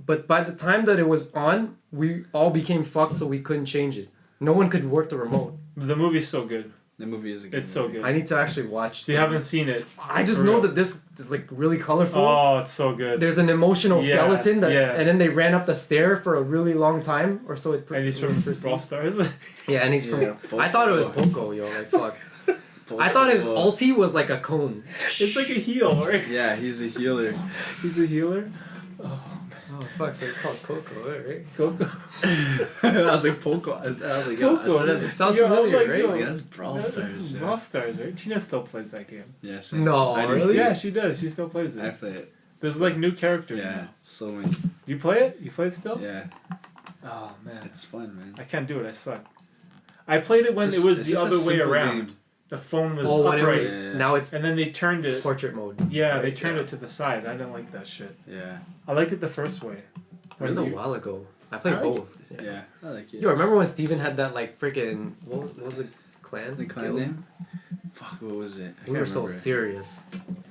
but by the time that it was on, we all became fucked, so we couldn't change it. No one could work the remote. The movie's so good. The movie is a good It's so movie. good. I need to actually watch. If you haven't seen it, I just for know real. that this is like really colorful. Oh, it's so good. There's an emotional Yeah, skeleton that, yeah. and then they ran up the stair for a really long time, or so it. And he's it was from perceived. Brawl Stars. Yeah, and he's Yeah, from. I thought it was Poco, yo. Like fuck. Poco. I thought his ulti was like a cone. It's like a heel, right? Yeah, he's a healer. He's a healer. Oh fuck! So it's called Coco, right? Coco. I was like Poco. I was like, yo, I Coco. started It sounds Yo, I'm familiar, like, right? yo, like, that's Brawl Stars. Brawl Stars, right? Tina still plays that game. Yeah, same. No, I do really? too. Yeah, she does. She still plays I it. play it. There's like new characters. Yeah, now. so many. You play it? You play it still? Yeah, Oh man, it's fun, man. I can't do it. I suck. I played it when It's it was it's the just a other way simple around. game. The phone was Oh, when it upright, was Yeah. now it's and then they turned it. portrait mode. Yeah, they Right, turned yeah. it to the side. I didn't like that shit. Yeah. I liked it the first way. It was a When you- while ago. I played I like both. Yeah, I like it. Yo, remember when Steven had that like freaking what was the clan? The clan guild? name? Fuck, what was it? I We were can't so remember. serious.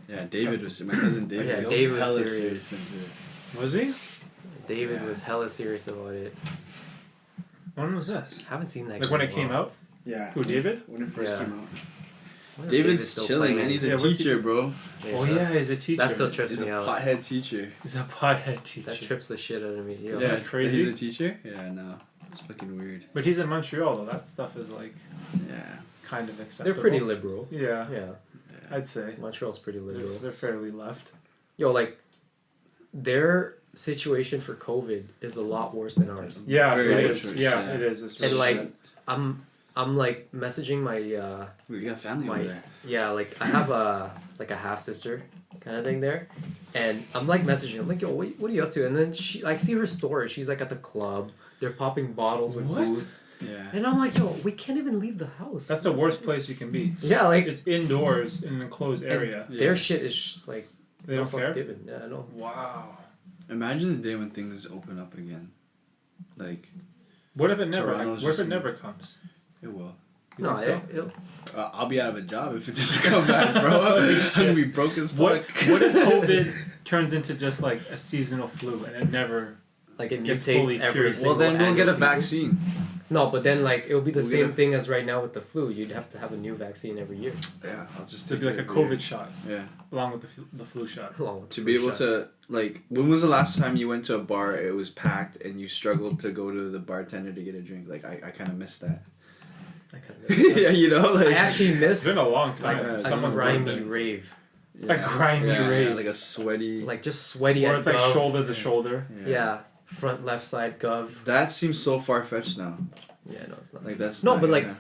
Yeah, David was my cousin David. Yeah, was David was hella serious. into it. Was he? David Yeah. was hella serious about it. When was this? Haven't seen that. Like when game it in a came while. out? Yeah. Who, David? When it first Yeah. came out. I wonder if David's still chilling, playing man. it. He's a Yeah, what's he- teacher, bro. Oh yeah, that's- he's a teacher. that still trips He's a me out. pothead teacher. He's a pothead teacher. That trips the shit out of me. Yo. Is Yeah, that crazy? he's a teacher? Yeah, no. It's fucking weird. But he's in Montreal though. That stuff is like Yeah. kind of acceptable. They're pretty liberal. Yeah, Yeah, I'd say. Montreal's pretty liberal. They're fairly left. Yo, like their situation for COVID is a lot worse than ours. Yeah, Very it much is. worse, Yeah, yeah. it is. It's And really like bad. I'm like messaging my We got family My- over there. yeah, like I have a like a half sister kind of thing there, and I'm like messaging. I'm like, yo, what are you up to? And then she like see her story. She's like at the club. They're popping bottles with What? booths, Yeah. and I'm like, yo, we can't even leave the house. That's the worst place you can be. Yeah, like It's indoors in an enclosed area. Yeah. their shit is just like They no don't fucks care. given. Yeah, I know. Wow. Imagine the day when things open up again. Like, What if it never? Toronto's What if just it never comes? it will. You No, think so? I'll be out of a job if it doesn't come back, bro. I'm gonna be broke as fuck. What if COVID turns into just like a seasonal flu and it never? like it Gets mutates fully every cured. single Well, then we'll annual get a season. vaccine. No, but then like it'll be the We'll same get a- thing as right now with the flu. You'd have to have a new vaccine every year. Yeah, I'll just To take be like it a every COVID year. shot Yeah. along with the flu shot. Along with the To flu be able shot. to, like, when was the last time you went to a bar, it was packed, and you struggled to go to the bartender to get a drink? Like, I kind of miss that. I kind of miss Yeah, you know? Like, I actually miss It's been a long like time. Yeah, a Someone's grimy birthday. rave. yeah. a grimy yeah, rave. like a sweaty. Like just sweaty Or and it's like gov. shoulder to shoulder. Yeah, front left side gov. That seems so far fetched now. Yeah, no, it's not. Like, that's No, not but like gonna-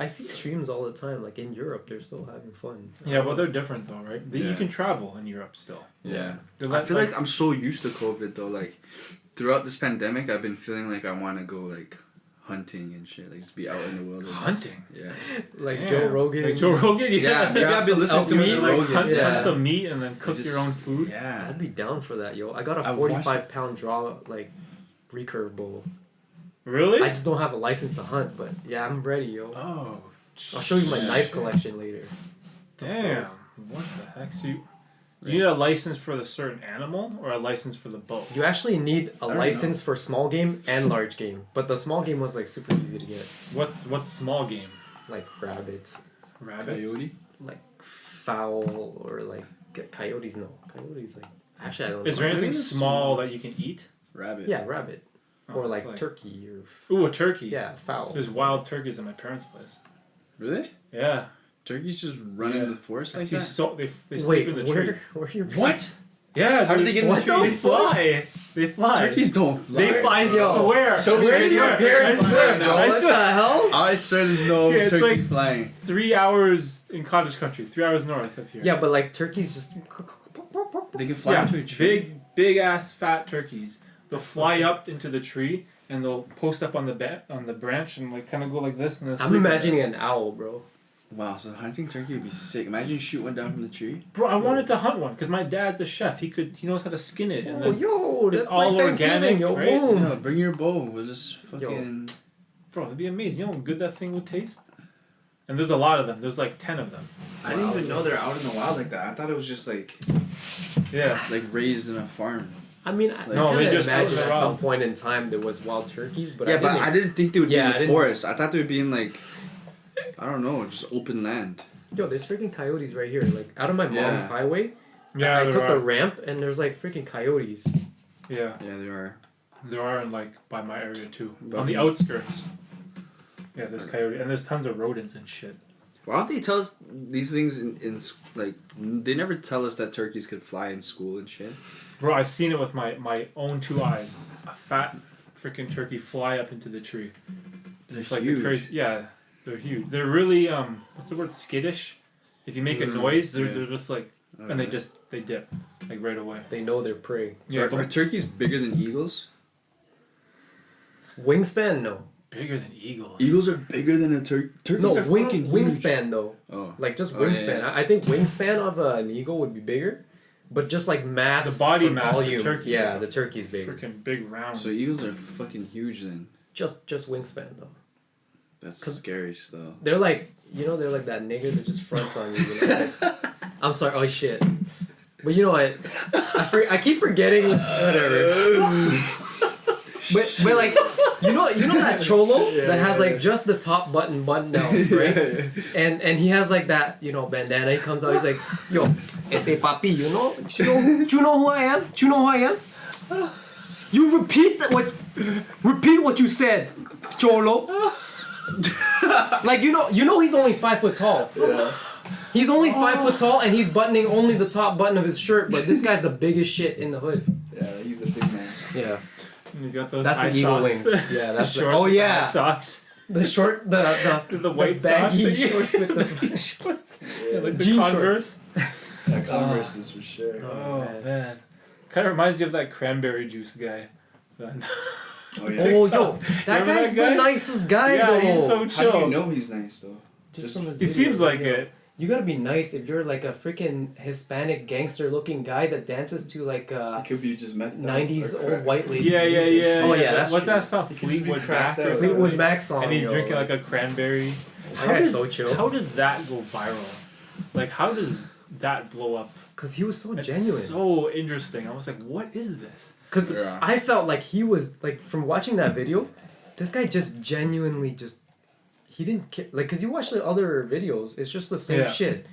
I see streams all the time. Like in Europe, they're still having fun. Yeah, well, they're different though, right? You Yeah. can travel in Europe still. Yeah. They I let, feel like I'm so used to COVID, though. Like, throughout this pandemic, I've been feeling like I want to go, like, hunting and shit. Like, just be out in the wilderness. Hunting? Yeah. Like Yeah. Joe Rogan. Like Joe Rogan, yeah. Yeah, maybe Grab I've been some listening elk to meat, Joe like Rogan. hunt, Yeah. hunt some meat and then cook Just- your own food. Yeah. I'd be down for that, yo. I got a I've watched 45-pound draw like recurve bowl. Really? I just don't have a license to hunt, but yeah, I'm ready, yo. Oh. I'll show you my Yeah. knife collection later. Damn. Upstairs. What the heck? So you need a license for the certain animal or a license for the bow? You actually need a don't license for small game and large game, but the small game was like super easy to get, What's small game? like rabbits, Rabbits? Coyote? like fowl or like coyotes. No, coyotes like actually I don't. Is know. there anything Maybe it's small that you can eat? Rabbit. Yeah, rabbit Oh, or that's like turkey or Ooh, a turkey. yeah, fowl. There's wild turkeys at my parents' place. Really? Yeah. Turkeys just run in Yeah. the forest I like see that? they sleep Wait, in the where tree. where are your What? Yeah. How do they get in the What tree? the They fly. They fly. Turkeys don't fly. They fly. I Yo, swear. show me Where a do video your of parents turkeys live, flying bro? now. I What saw- the hell? I swear there's no Okay, it's turkey like- flying. 3 hours in cottage country. 3 hours north of here. Yeah, but like turkeys just. They can fly Yeah, into a tree. big ass fat turkeys. They'll fly up into the tree and they'll post up on the branch and like kind of go like this and then I'm sleep. imagining an owl, bro. Wow, so hunting turkey would be sick. Imagine you shoot one down from the tree. Bro, I wanted to hunt one because my dad's a chef. He knows how to skin it. And Oh, then, yo, it's that's all like organic, Thanksgiving, yo, right? boom. Yeah, bring your bow. We'll just fucking. bro, that'd be amazing. You know how good that thing would taste? And there's a lot of them. There's like 10 of them. I didn't even know they're out in the wild like that. I thought it was just like Yeah. raised in a farm. I mean, I No, kind they of just imagine roam at around. some point in time there was wild turkeys, but Yeah, I I didn't think they would Yeah, I be in the didn't- forest. I thought they would be in like, I don't know, just open land. Yo, there's freaking coyotes right here. Like out of my mom's Yeah. highway, Yeah, I there took the are. ramp and there's like freaking coyotes. Yeah. Yeah, they are. There are in like by my area too. But- On the outskirts. Yeah, there's coyote and there's tons of rodents and shit. Why don't they tell us these things like, they never tell us that turkeys could fly in school and shit. Bro, I've seen it with my own 2 eyes. A fat freaking turkey fly up into the tree. They're It's like huge. the crazy. Yeah, they're huge. They're really what's the word? Skittish. If you make a noise, they're just like, and they dip like right away. They know their prey. Yeah, Are turkeys bigger than eagles? Wingspan, no. bigger than eagles. Eagles are bigger than a turkey. Turkeys No, are fucking huge. wingspan though. Oh. Like just Oh, wingspan. yeah. I think wingspan of an eagle would be bigger, but just like mass, The body or mass of volume. turkeys Yeah, are the turkey's big. Freaking big round. So eagles are fucking huge then. Just wingspan though. That's 'Cause- scary still. They're like, they're like that nigga that just fronts on you. You know? I'm sorry. Oh shit. But you know what? I keep forgetting. Whatever. but like, you know that cholo that has like just the top button buttoned down, right? And he has like that bandana. He comes out. He's like, yo, ese papi, you know who I am? Do you know who I am? You repeat what you said, cholo. Like you know he's only 5 foot tall. Yeah. He's only 5 foot tall and he's buttoning only the top button of his shirt, but this guy's the biggest shit in the hood. Yeah, he's a big man. Yeah. And he's got those That's eye an eagle socks. wings. Yeah, that's Shorts oh with yeah. eye socks. The short The white baggy socks. that you- shorts with the shorts. Yeah, like the jean Converse. Yeah, Converse is for sure. Oh man. Kind of reminds you of that cranberry juice guy. Oh yeah. Oh yo, that Remember guy's that guy? the nicest guy Yeah, though. he's so How do chill. you know he's nice though? Just from his He videos, seems like yo. it. You gotta be nice if you're like a freaking Hispanic gangster looking guy that dances to like It could be just meth. 90s or old crack. white lady. Yeah. Oh yeah, that's What's true. that song? He could just be Fleetwood cracked Mac. or out. something? Fleetwood Mac song. And he's yo, drinking like a cranberry. That guy's so chill. How does that go viral? Like, how does that blow up? Cause he was so It's genuine. so interesting. I was like, what is this? Cause Yeah. I felt like he was like from watching that video, this guy just genuinely he didn't care. Like, cause you watch the other videos, it's just the same Yeah. shit.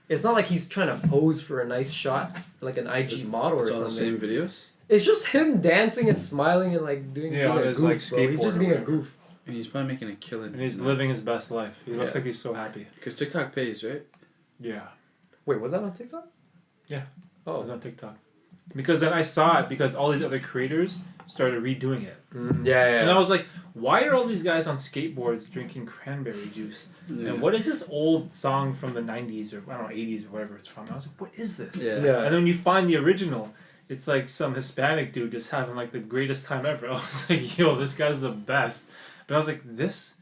It's not like he's trying to pose for a nice shot, like an IG model or It's all the something. same videos. It's just him dancing and smiling and like doing Yeah, on being a his, goof, like, bro. He's skateboard just or being a whatever. goof. And he's probably making a killing. And he's living his best life. He looks Yeah. like he's so happy. Because TikTok pays, right? Yeah. Wait, was that on TikTok? Yeah. I was Oh. on TikTok. Because then I saw it because all these other creators started redoing it. Yeah. And I was like, why are all these guys on skateboards drinking cranberry juice? Yeah. And what is this old song from the 90s or, I don't know, 80s or whatever it's from? I was like, what is this? Yeah. And then when you find the original, it's like some Hispanic dude just having like the greatest time ever. I was like, yo, this guy's the best. But I was like, this,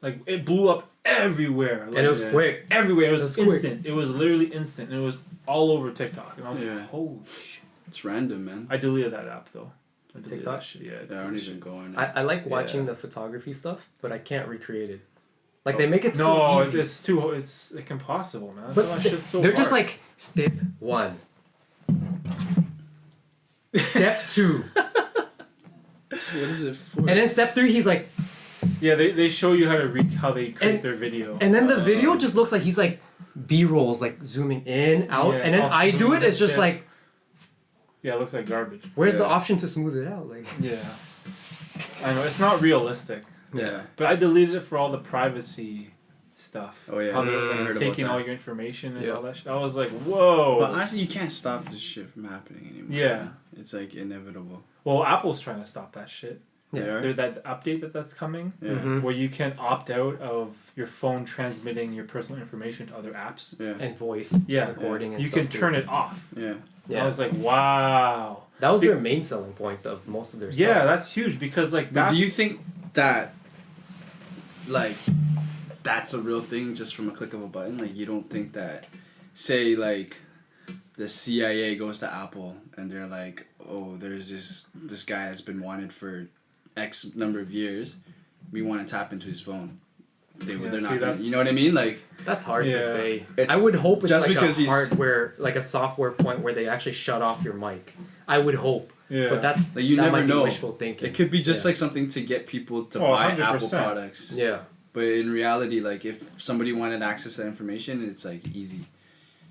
like, it blew up everywhere. Like, And it was Yeah. quick. everywhere. It was That's quick. instant. It was literally instant. And it was all over TikTok. And I was Yeah. like, holy shit. It's random, man. I deleted that app though. I deleted TikTok? that shit, yeah. Yeah, I don't even go on it. I like watching Yeah. the photography stuff, but I can't recreate it. Like they make it so No, easy. it's too. It's like impossible, man. But That shit's so they're just hard. like step 1, step 2, What is it for? and then step 3. He's like, yeah, they show you how to how they create And- their video. and then the video just looks like he's like B-rolls, like zooming in, out, Yeah, and then all I do smooth it. It's and just shit. like, Yeah, it looks like garbage. where's the Yeah. option to smooth it out? Like, Yeah, I know it's not realistic, Yeah. but I deleted it for all the privacy stuff. Oh, yeah. How they're I like, heard about taking that. all your information and Yeah. all that shit. I was like, whoa. But honestly, you can't stop this shit from happening anymore. Yeah. It's like inevitable. Well, Apple's trying to stop that shit. They are? There's that update that's coming. Yeah. Mhm. Where you can opt out of your phone transmitting your personal information to other apps. Yeah. and voice Yeah. recording and You stuff can too. turn it off. Yeah. Yeah, I was like, wow. that was their main selling point of most of their stuff. Yeah, that's huge because like But that's do you think that, like, that's a real thing just from a click of a button. Like, you don't think that, say, like, the CIA goes to Apple and they're like, oh, there's this guy that's been wanted for X number of years. We want to tap into his phone. They're not gonna, you know what I mean? Like, that's hard to say. It's I would hope it's just like because a hardware, like a software point where they actually shut off your mic. I would hope. Yeah. But that's like, you that never might know. be wishful thinking. It could be just like something to get people to buy 100%. Apple products. Yeah. But in reality, like, if somebody wanted access to that information, it's like easy.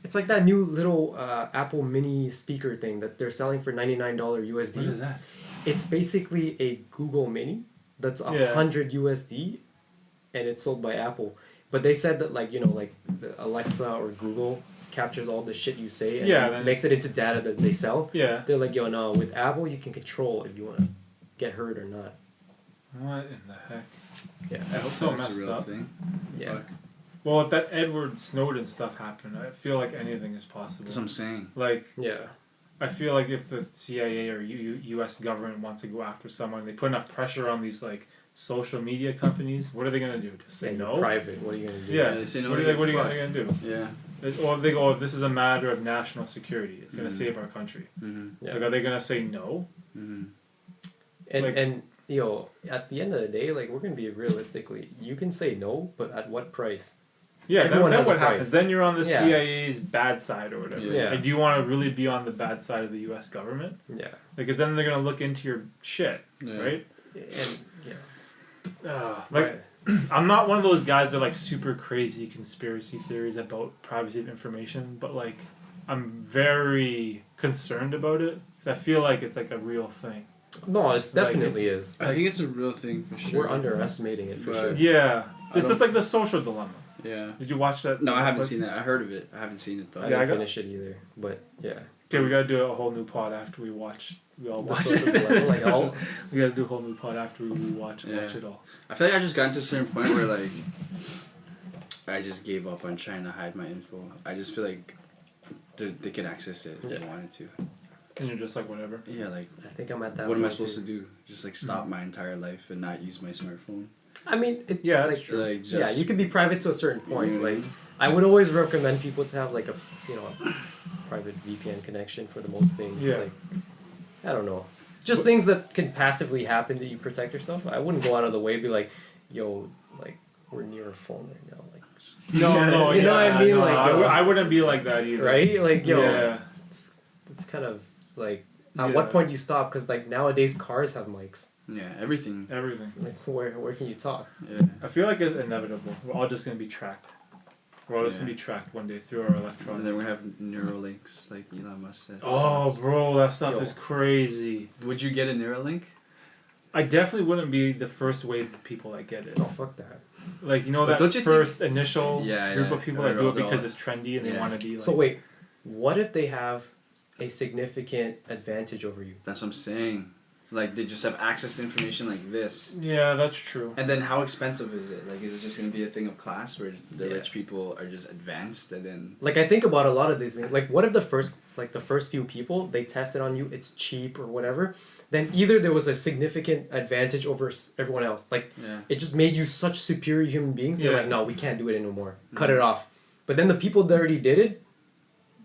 It's like that new little Apple Mini speaker thing that they're selling for $99 USD. What is that? It's basically a Google Mini that's $100 USD, and it's sold by Apple. But they said that, like, you know, like the Alexa or Google captures all the shit you say and makes it into data that they sell. Yeah. They're like, yo, no, with Apple you can control if you want to get heard or not. What in the heck? Yeah. That's so messed up. Thing. Yeah. Well, if that Edward Snowden stuff happened, I feel like anything is possible. That's what I'm saying. Like, yeah. I feel like if the CIA or U.S. government wants to go after someone, they put enough pressure on these, like, social media companies. What are they gonna do? Just say no? Private. What are you gonna do? Yeah. They say no. What are you gonna do? Yeah. Or they go, this is a matter of national security. It's gonna save our country. Mm-hmm. Like, are they gonna say no? Mm-hmm. And you know, at the end of the day, like, we're gonna be realistically, you can say no, but at what price? Yeah, Everyone then has what a happens? price. Then you're on the Yeah. CIA's bad side or whatever. Yeah. Like, do you want to really be on the bad side of the U.S. government? Yeah. Because then they're gonna look into your shit, Yeah. right? And yeah. Like, I'm not one of those guys that like super crazy conspiracy theories about privacy of information, but like, I'm very concerned about it because I feel like it's like a real thing. No, it's Like, definitely is. I think it's a real thing for sure. We're underestimating it for But- sure. Yeah, I it's just like the social dilemma. Yeah. Did you watch that? No, I haven't Netflix? seen that. I heard of it. I haven't seen it though. I Yeah, didn't I got- finish it either, but yeah. Okay, we gotta do a whole new pod after we watch. We all The watch social it. dilemma, like, all- We gotta do a whole new pod after we watch Yeah. watch it all. I feel like I just got to a certain point where like I just gave up on trying to hide my info. I just feel like they could access it if they wanted to. And you're just like whatever. Yeah, like I think I'm at that. what am I point, supposed too. to do? Just like stop my entire life and not use my smartphone? I mean, Yeah, like, that's true. Like just yeah, you can be private to a certain point. Mhm. Like, I would always recommend people to have like a, you know, a private VPN connection for the most things. Yeah. Like, I don't know, just things that can passively happen that you protect yourself. I wouldn't go out of the way and be like, yo, like, we're near a phone right now, like. No, You know what I mean? no, Like, I wouldn't be like that either. Right? Like, yo, Yeah. it's kind of like, at what point do you stop? Because like nowadays cars have mics. yeah, everything. Everything. Like, where can you talk? Yeah. I feel like it's inevitable. We're all just gonna be tracked. We're all just gonna be tracked one day through our electronics. And then we're gonna have Neuralinks like Elon Musk said. Oh, bro, that stuff Yo. is crazy. Would you get a Neuralink? I definitely wouldn't be the first wave of people that get it. No, fuck that. Like, you know, But that don't you first initial Yeah, group yeah. of people that They're do all- it because they're it's trendy and they Yeah. want to be like. So wait, what if they have a significant advantage over you? That's what I'm saying. Like they just have access to information like this. Yeah, that's true. And then how expensive is it? Like is it just gonna be a thing of class where the Yeah. rich people are just advanced and then Like, I think about a lot of these things. Like, what if the first few people they tested on you, it's cheap or whatever, then either there was a significant advantage over everyone else. Like, yeah. it just made you such superior human beings. They're Yeah. like, no, we can't do it anymore. Cut it off. But then the people that already did it,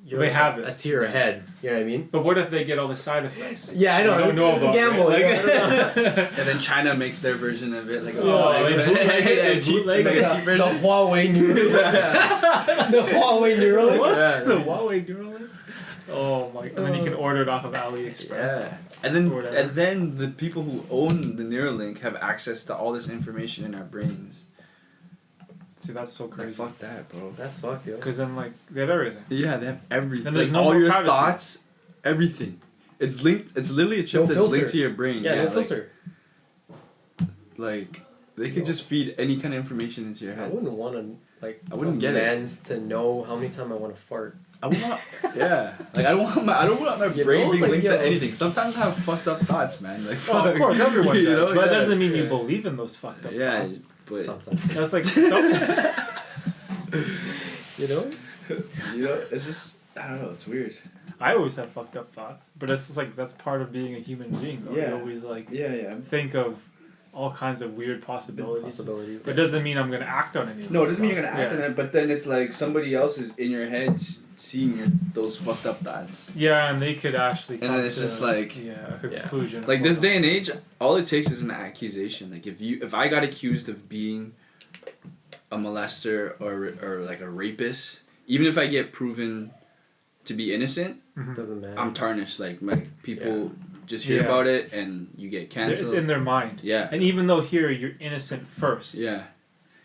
you're They like have it. a tier ahead. You know what I mean? But what if they get all the side effects? Yeah, I know. You don't It's, know it's a about it, gamble. right? Yeah, I don't know. And then China makes their version of it like Oh, they bootleg it, they cheap, bootleg like it. a cheap the version. Huawei Neuralink. the Huawei Neuralink. What? Yeah, The yeah. Huawei Neuralink? Oh my! And then you can order it off of AliExpress. Yeah. Or whatever. And then the people who own the Neuralink have access to all this information in our brains. See, that's so Like, crazy. fuck that, bro. That's fucked, yo. Because then, like, they have everything. Yeah, they have everything. And there's Like no all more your privacy. thoughts, everything. It's linked. It's literally a chip No that's filter. linked to your brain. Yeah, no like, filter. Like they could just feed any kind of information into your I head. wouldn't want to like. I wouldn't some get it. man's to know how many times I want to fart. I want, yeah. Like I don't want my You brain know, being like, linked yo. to anything. Sometimes I have fucked up thoughts, man. Like Oh, of course, everyone does. you know, but it yeah, doesn't mean you yeah. believe in those fucked up Yeah, thoughts. but Sometimes, That's like, some, you know. you know, it's just I don't know. It's weird. I always have fucked up thoughts. But it's just like, that's part of being a human being, though. Yeah. You always, like, Yeah, yeah. think of all kinds of weird possibilities. But it doesn't mean I'm gonna act on any of No, it those doesn't mean you're thoughts. gonna act on it, but then it's like somebody else is in your head seeing those fucked up thoughts. Yeah, and they could actually And then it's just like a conclusion. like this day and age, all it takes is an accusation. Like if I got accused of being a molester or like a rapist, even if I get proven to be innocent, Doesn't matter. I'm tarnished. Like people just hear about it and you get canceled. It's in their mind. Yeah. And even though here you're innocent first. Yeah.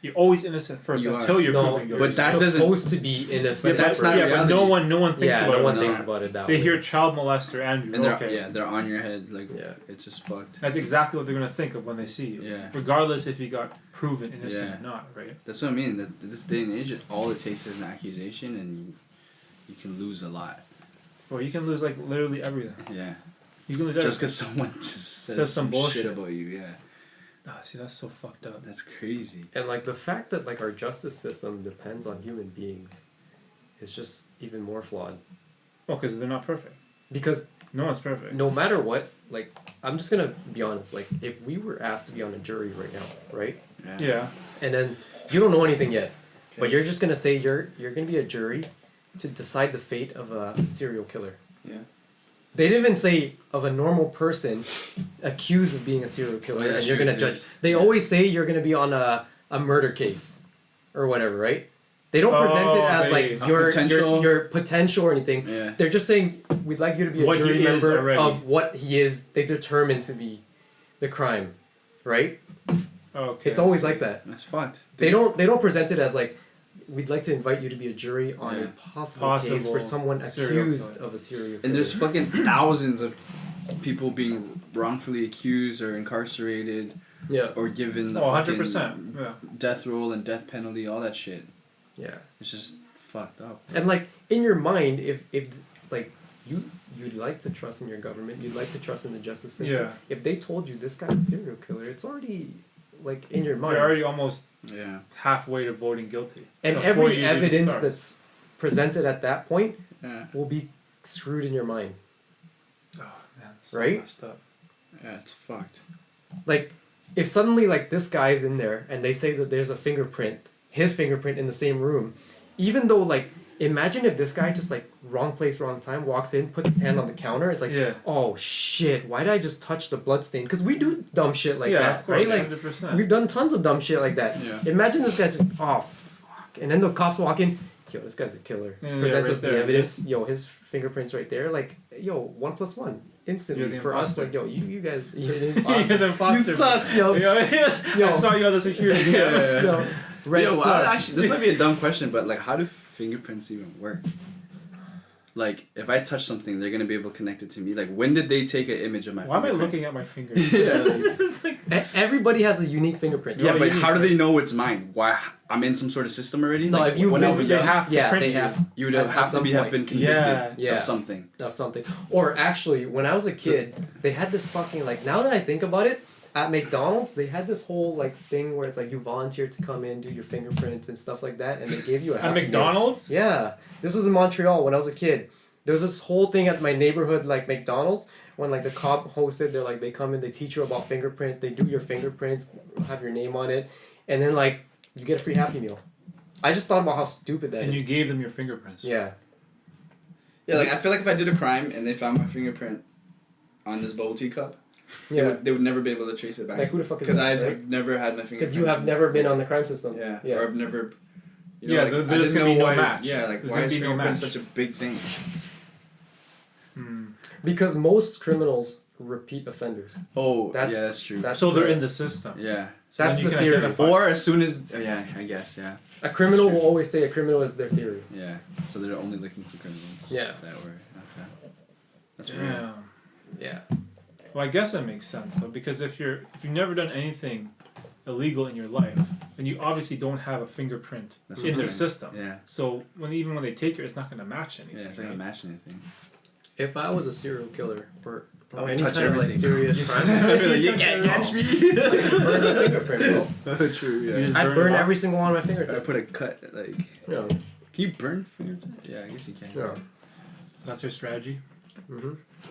You're always innocent first until you're proven guilty. But that doesn't. Supposed to be innocent. But that's not but reality. no one thinks about it. No one thinks about it that way. They hear child molester Andrew. And they're on your head. Like it's just fucked. That's exactly what they're gonna think of when they see you. Yeah. Regardless if you got proven innocent or not, right? That's what I mean. That this day and age, all it takes is an accusation, and you can lose a lot. Or you can lose like literally everything. Yeah. You can lose just everything. because someone just says some bullshit shit about you. Yeah. Ah, see, that's so fucked up. That's crazy. And like the fact that like our justice system depends on human beings is just even more flawed. Well, because they're not perfect. Because no one's perfect. No matter what, like I'm just gonna be honest. Like if we were asked to be on a jury right now, right? Yeah. And then you don't know anything yet, but you're just gonna say you're gonna be a jury to decide the fate of a serial killer. Yeah. They didn't even say of a normal person accused of being a serial killer, and you're gonna judge. They always say you're gonna be on a murder case, or whatever, right? They don't present it as like your potential or anything. Yeah. They're just saying we'd like you to be a jury member of what he is. They determined to be the crime, right? Okay. It's always like that. That's fucked. They don't present it as like we'd like to invite you to be a jury on a possible case for someone accused of a serial killer. And there's fucking thousands of people being wrongfully accused or incarcerated. Yeah. Or given the 100%. Yeah. death roll and death penalty, all that shit. Yeah. It's just fucked up. And like in your mind, if like you'd like to trust in your government, you'd like to trust in the justice system. Yeah. If they told you this guy's a serial killer, it's already like in your mind. You're already almost Yeah. halfway to voting guilty. And Before every you even evidence start. that's presented at that point Yeah. will be screwed in your mind. Oh man, so Right? messed up. Yeah, it's fucked. Like, if suddenly like this guy's in there and they say that there's a fingerprint, his fingerprint in the same room, even though like imagine if this guy just like wrong place, wrong time, walks in, puts his hand on the counter, it's like, oh shit, why did I just touch the bloodstain? Because we do dumb shit like that, of course, right? Like 100%. we've done tons of dumb shit like that. Yeah. Imagine this guy's just, oh fuck, and then the cops walk in, yo, this guy's a killer. Presents right us the there. evidence, yo, his fingerprints right there, like, yo, 1 + 1. Instantly for us, like, yo, you guys, you're the imposter. You're the imposter. You sus, yo. Yo, Yo. I saw you on the security. Yo, red Yo, sus. actually, this might be a dumb question, but like, how do fingerprints even work? Like, if I touch something, they're gonna be able to connect it to me. Like, when did they take an image of my? Why am I fingerprint? looking at my fingers? Yeah. Like, Everybody has a unique fingerprint. Yeah, but unique, how do they know it's mine? Why? I'm in some sort of system already. No, like, if you've when been- I was they young, have to Yeah, print they you. have to. you would at have to some have point. been convicted Yeah. of something. Of something. Or actually, when I was a kid, they had this fucking, like, now that I think about it, at McDonald's, they had this whole, like, thing where it's like you volunteered to come in, do your fingerprints and stuff like that, and they gave you a At Happy Meal. McDonald's? Yeah. This was in Montreal when I was a kid. There was this whole thing at my neighborhood, like McDonald's, when like the cop hosted, they're like, they come in, they teach you about fingerprint, they do your fingerprints, have your name on it, and then like, you get a free Happy Meal. I just thought about how stupid that is. And you gave them your fingerprints. Yeah. Yeah, like I feel like if I did a crime and they found my fingerprint on this bubble tea cup, Yeah. they would never be able to trace it back. Like, who the fuck is Because that, I've right? never had my fingerprint. Because you have never been on the crime system. Yeah. Yeah. Or I've never. You know, Yeah, like, there's I didn't gonna know be no why. match. Yeah, like There's why gonna is be no fingerprint match. such a big thing? Because most criminals repeat offenders. Oh, That's- yeah, that's true. That's So they're the- in the system. Yeah. So That's then you the can theory. identify. Or as soon as yeah, I guess yeah. A criminal That's will true. always say a criminal is their theory. Yeah. So they're only looking for criminals. Yeah. That way. Okay. That's weird. Damn. Yeah. Well, I guess that makes sense though, because if you've never done anything illegal in your life, then you obviously don't have a fingerprint That's what in I'm their saying. system. Yeah. So even when they take it, it's not going to match anything. Yeah, it's not right? gonna match anything. If I was a serial killer I or would any touch kind of like everything. serious crime, You can't catch me. I just burn my fingerprint, bro. Oh, true. You Yeah. just I'd burn burn it off? every single one of my I fingertips. put a cut like. You know. Can you burn fingertips? Yeah, I guess you can. Yeah. That's your strategy?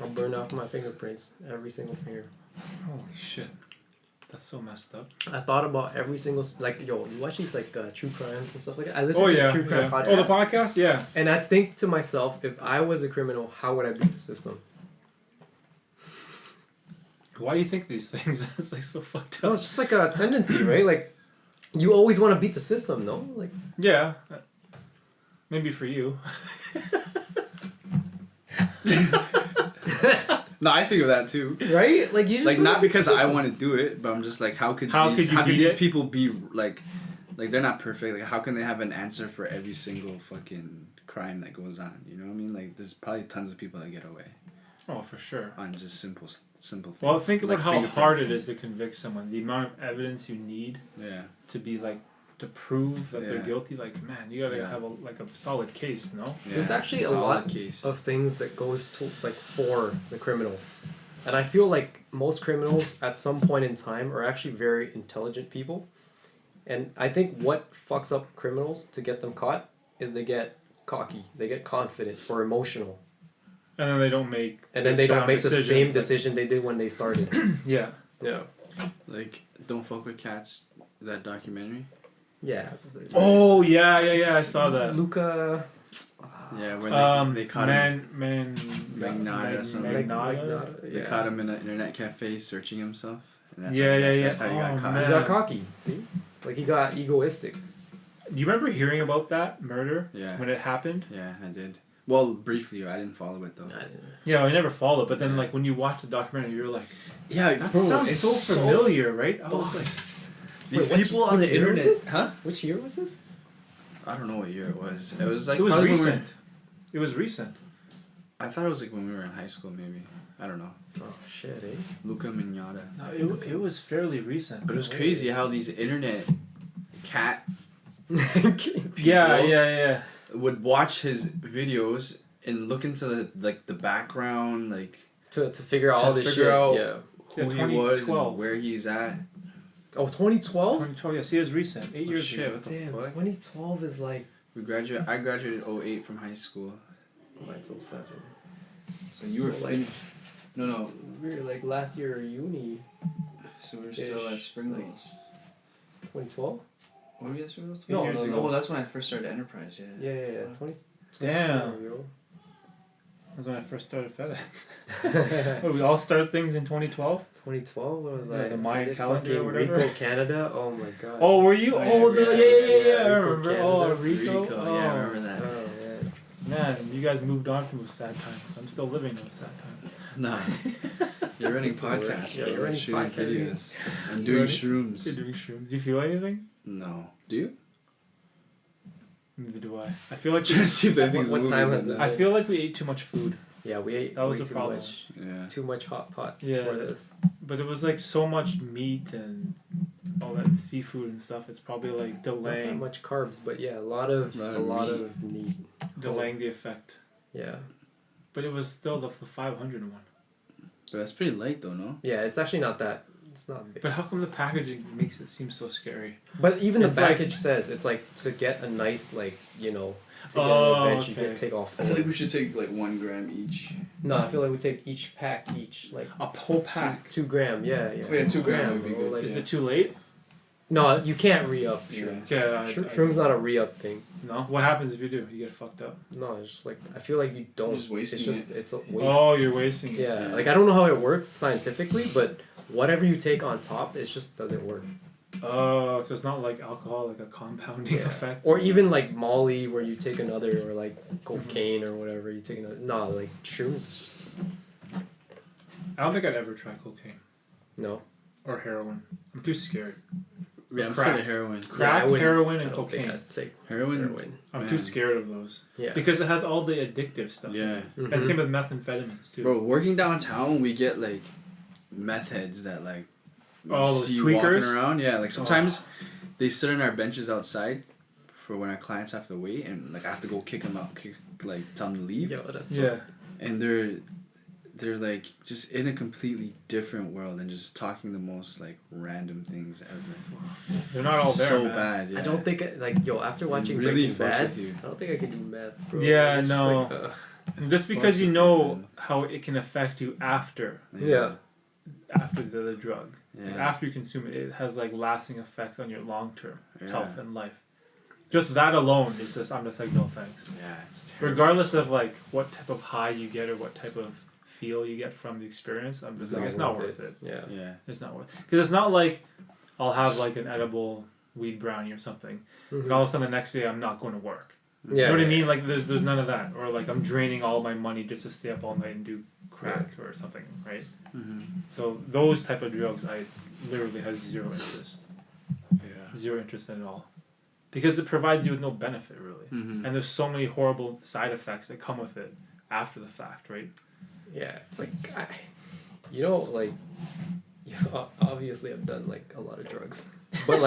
I'll burn off my fingerprints, every single finger. Holy shit. That's so messed up. I thought about every single like yo, you watch these like true crimes and stuff like that. I listen to true crime podcasts. Oh, the podcast, yeah. And I think to myself, if I was a criminal, how would I beat the system? Why do you think these things? It's like so fucked up. No, it's just like a tendency, right? Like, you always want to beat the system, no? Like. Yeah. Maybe for you. No, I think of that too. Right? Like you just like not because I want to do it, but I'm just like, how could these people be like they're not perfect? Like how can they have an answer for every single fucking crime that goes on? You know what I mean? Like there's probably tons of people that get away. Oh, for sure. On just simple things. Well, think about like how hard it is to convict someone. The amount of evidence you need. Yeah. To be like to prove that they're guilty. Like man, you gotta have a solid case, no? Yeah. There's actually a lot of things that goes to like for the criminal, and I feel like most criminals at some point in time are actually very intelligent people, and I think what fucks up criminals to get them caught is they get cocky, they get confident or emotional. And then they don't make. And then they don't make the same decision they did when they started. Yeah. Yeah. Like, Don't Fuck with Cats, that documentary. Yeah. Oh yeah, I saw that. Luca. Yeah, where they caught him. Magnotta. They caught him in an internet cafe searching himself. And that's That's how he got caught. He got cocky. See, like he got egoistic. Do you remember hearing about that murder? Yeah. When it happened? Yeah, I did. Well, briefly, I didn't follow it though. Yeah, I never followed. But then, like when you watch the documentary, you're like, yeah, that sounds so familiar, right? I was like, these people on the internet, huh? Which year was this? I don't know what year it was. It was like it was recent. It was recent. I thought it was like when we were in high school, maybe. I don't know. Oh shit, eh? Luca Magnotta. No, it was fairly recent. But it was crazy how these internet cat people yeah would watch his videos and look into the background, like to figure out all this shit. Yeah. Who he was and where he's at. Oh, 2012? 2012, yes, he was recent. 8 years ago. Damn, 2012 is like... I graduated 08 from high school. Mine's 07. So you were like... No. We were like last year uni. So we were still at Springles. 2012? What were we at Springles? No. Oh, that's when I first started Enterprise, yeah. Yeah. 2012. Damn. That was when I first started FedEx. What, we all start things in 2012? 2012? What was that? The Mayan calendar or whatever? Rico, Canada? Oh my god. Oh, were you? Yeah, I remember. Canada. Oh, Rico. Yeah, I remember that. Oh, man, you guys moved on from those sad times. I'm still living those sad times. Nah. You're running podcasts. Yeah, you're running shooting podcasts. videos. I'm doing shrooms. You're doing shrooms. Do you feel anything? No. Do you? Neither do I. I feel like trying to see if anything's what time has it? I feel like we ate too much food. Yeah, we ate that was way the too problem. much. Yeah. Too much hot pot for this. But it was like so much meat and all that seafood and stuff. It's probably like delaying. Not that much carbs, but yeah, a lot of meat. Delaying the effect. Yeah. But it was still the 500 one. But that's pretty light though, no? Yeah, it's actually not that. It's not big. But how come the packaging makes it seem so scary? But even the package says it's like to get a nice to get an adventure, you can take off. I feel like we should take like 1 gram each. No, I feel like we take each pack like a whole pack. 2 gram, yeah. Oh, yeah, 2 grams would be good. Like, is it too late? No, you can't re-up shrooms. Yeah, shrooms not a re-up thing. No, what happens if you do? You get fucked up. No, it's just like I feel like you don't. You're just wasting it's a waste. Oh, you're wasting it. Yeah, like I don't know how it works scientifically, but whatever you take on top, it just doesn't work. Oh, so it's not like alcohol, like a compounding effect. Or even like Molly, where you take another, or like cocaine or whatever, you take another. No, like shrooms. I don't think I'd ever try cocaine. No. Or heroin. I'm too scared. Yeah, I'm scared of heroin. Crack, heroin, and cocaine. I'd take heroin. I'm too scared of those. Yeah. Because it has all the addictive stuff. Yeah. Mm-hmm. And same with methamphetamines too. Bro, working downtown, we get like meth heads that like those see tweakers walking around. Yeah, like sometimes they sit on our benches outside for when our clients have to wait, and like I have to go kick them out, tell them to leave. Yo, that's and they're like just in a completely different world and just talking the most like random things ever. They're not all there. So man. bad. Yeah. I don't think after watching really Breaking Bad, I don't think I can do meth, bro. Yeah, no. Just because you know how it can affect you after. Yeah. after the drug. Yeah. After you consume it, it has like lasting effects on your long-term Yeah. health and life. Just that alone is just, I'm just like, no thanks. Yeah, it's terrible. Regardless of like what type of high you get or what type of feel you get from the experience, I'm just like, it's not worth it. Yeah. Yeah. It's not worth it. Because it's not like I'll have like an edible weed brownie or something, and all of a sudden the next day I'm not going to work. Yeah. You know what I mean? Like there's none of that. Or like I'm draining all my money just to stay up all night and do crack or something, right? Mm-hmm. So those type of drugs I literally have zero interest. Yeah. Zero interest in at all. Because it provides you with no benefit really. Mm-hmm. And there's so many horrible side effects that come with it after the fact, right? Yeah, it's like, like, obviously I've done like a lot of drugs, but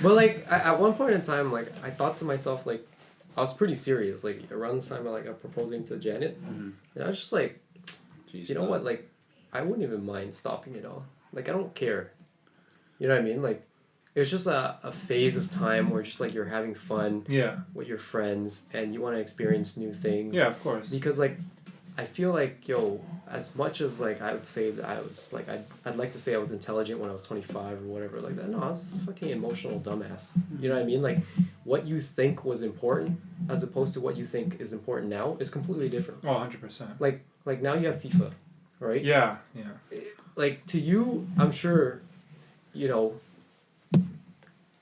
like, at one point in time, like I thought to myself, like, I was pretty serious, like around this time, I'm proposing to Janet, and I was just like, Jeez, you know what, like, I wouldn't even mind stopping it all. Like, I don't care. You know what I mean? Like, it was just a phase of time where it's just like you're having fun Yeah. with your friends and you want to experience new things. Yeah, of course. Because like, I feel like, as much as like I would say that I was like, I'd like to say I was intelligent when I was 25 or whatever like that. No, I was a fucking emotional dumbass. You know what I mean? Like, what you think was important as opposed to what you think is important now is completely different. Oh, 100%. Like now you have Tifa, right? Yeah, yeah. Like, to you, I'm sure,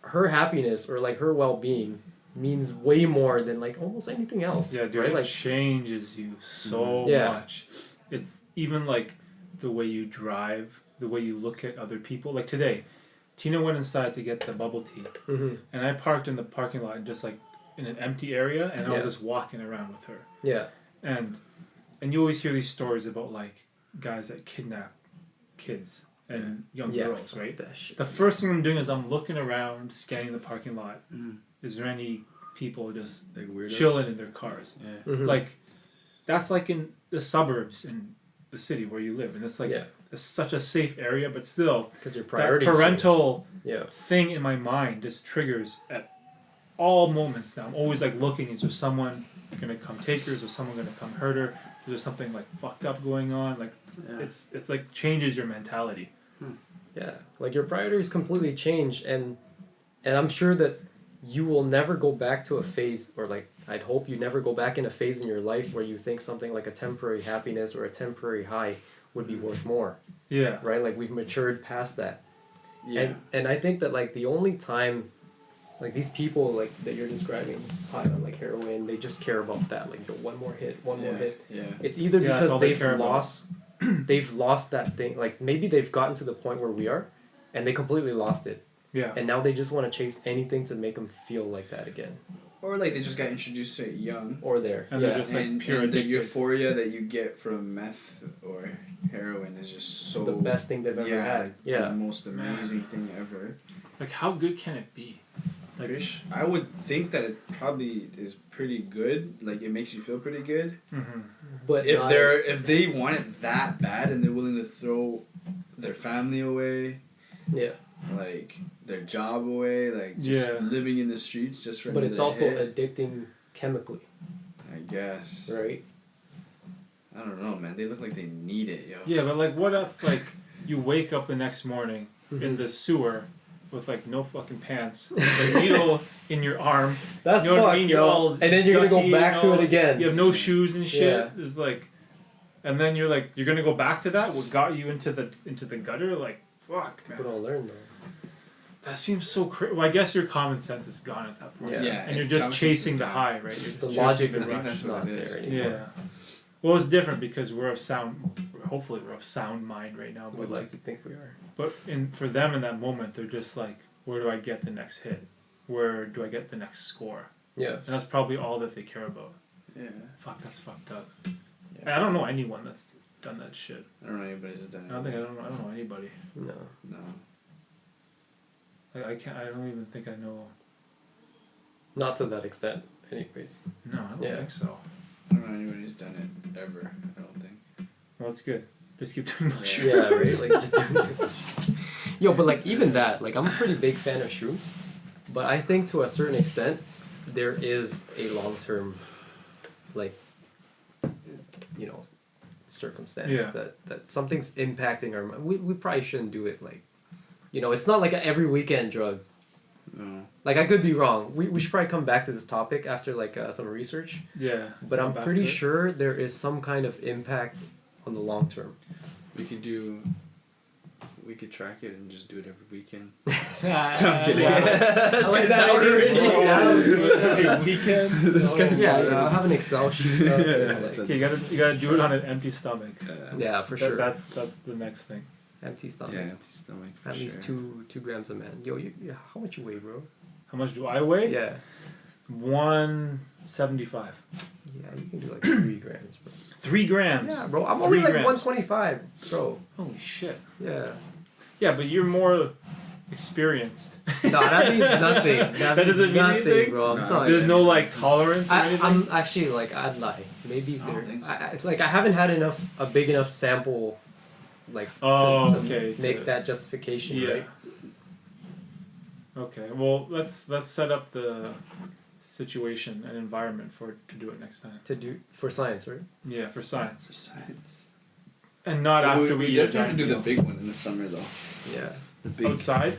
her happiness or like her well-being means way more than like almost anything else. Yeah, dude, right? it Like, changes you so Yeah. much. It's even like the way you drive, the way you look at other people. Like today, Tina went inside to get the bubble tea, and I parked in the parking lot just like in an empty area, and I was Yeah. just walking around with her. yeah, And you always hear these stories about like guys that kidnap kids and young yeah, girls, right? that shit. The first thing I'm doing is I'm looking around, scanning the parking lot. Mm. Is there any people just Like weirdos. chilling in their cars? Yeah. Mhm. Like, that's like in the suburbs in the city where you live, and it's like Yeah. it's such a safe area, but still Because your that priorities parental change. Yeah. thing in my mind just triggers at all moments now. I'm always like looking, is there someone gonna come take her? Is there someone gonna come hurt her? Is there something like fucked up going on? Like Yeah. it's like changes your mentality. Yeah, like your priorities completely change, and I'm sure that you will never go back to a phase, or like I'd hope you never go back in a phase in your life where you think something like a temporary happiness or a temporary high would be worth more, Yeah. right? Like we've matured past that, Yeah. and I think that like the only time, like these people like that you're describing high on like heroin, they just care about that, like the one more hit. Yeah. It's either Yeah, that's because all they they've care about. lost they've lost that thing, like maybe they've gotten to the point where we are and they completely lost it, Yeah. and now they just want to chase anything to make them feel like that again, Or like they just got introduced to it young. or there. And Yeah. they're just like and, pure and the addicted. euphoria that you get from meth or heroin is just so the best thing they've ever had. the Yeah. most amazing thing ever. Like how good can it be? Like I would think that it probably is pretty good. Like it makes you feel pretty good. But If not if they want it that bad and they're willing to throw their family away, yeah, like their job away, like just Yeah. living in the streets just for but it's another also hit, addicting chemically, I guess. right? I don't know, man. They look like they need it, yo. Yeah, but like what if like you wake up the next morning Mm-hmm. in the sewer with like no fucking pants, with a needle in your arm. That's You know what I fucked, mean? You're yo. all And then you're gonna dirty go and back to all- it again. You have no shoes and shit. Yeah. It's like, and then you're like, you're gonna go back to that. What got you into the gutter? Like, fuck, man. People don't learn though. That seems so crazy. Well, I guess your common sense is gone at that point. Yeah. Yeah, And you're it's just common sense chasing is the gone. high, right? You're just The chasing logic the is I think rush. that's what not it is. there anymore. Yeah. Well, it's different because we're of sound. Hopefully, we're of sound mind right now. We'd But like like, to think we are. but for them in that moment, they're just like, where do I get the next hit? Where do I get the next score? Yeah. And that's probably all that they care about. Yeah. Fuck, that's fucked up. Yeah. I don't know anyone that's done that shit. I don't know anybody who's done it. I don't know anybody. No. No. Like I don't even think I know. Not to that extent, anyways. No, I don't Yeah. think so. I don't know anybody who's done it ever. I don't think. Well, that's good. Just keep doing more shit. Yeah, right? Like, just do Yo, but like, even that, like, I'm a pretty big fan of shrooms, but I think to a certain extent, there is a long-term, like, circumstance Yeah. that something's impacting our mind. We probably shouldn't do it like, it's not like a every weekend drug. No. Like I could be wrong. We should probably come back to this topic after like some research. Yeah. But come I'm back pretty to it. sure there is some kind of impact on the long term. We could track it and just do it every weekend. I'm kidding. I like that already. Every weekend. This guy's Yeah, already- I'll have an Excel sheet. Up, that's like, Okay, you gotta do it on an empty stomach. yeah, for sure. That's the next thing. Empty stomach. Yeah, empty stomach. For At least sure. 2 grams a man. Yo, how much you weigh, bro? How much do I weigh? Yeah. 175. Yeah, you can do like 3 grams, bro. 3 grams. Yeah, bro. I'm only 3 like grams. 125, bro. Holy shit. Yeah. Yeah, but you're more experienced. No, that means nothing. That doesn't mean nothing, anything? bro. I'm No, telling you. There's no like tolerance or anything. I'm actually like I'd lie. Maybe I don't there. think so. It's like I haven't had a big enough sample, like Oh, to okay, make to- that justification, Yeah. right? Okay. Well, let's set up the situation and environment to do it next time. To do for science, right? Yeah, for science. Science. And not after we eat a definitely have to do the giant big one in the summer though. Yeah. The meal. big. Outside.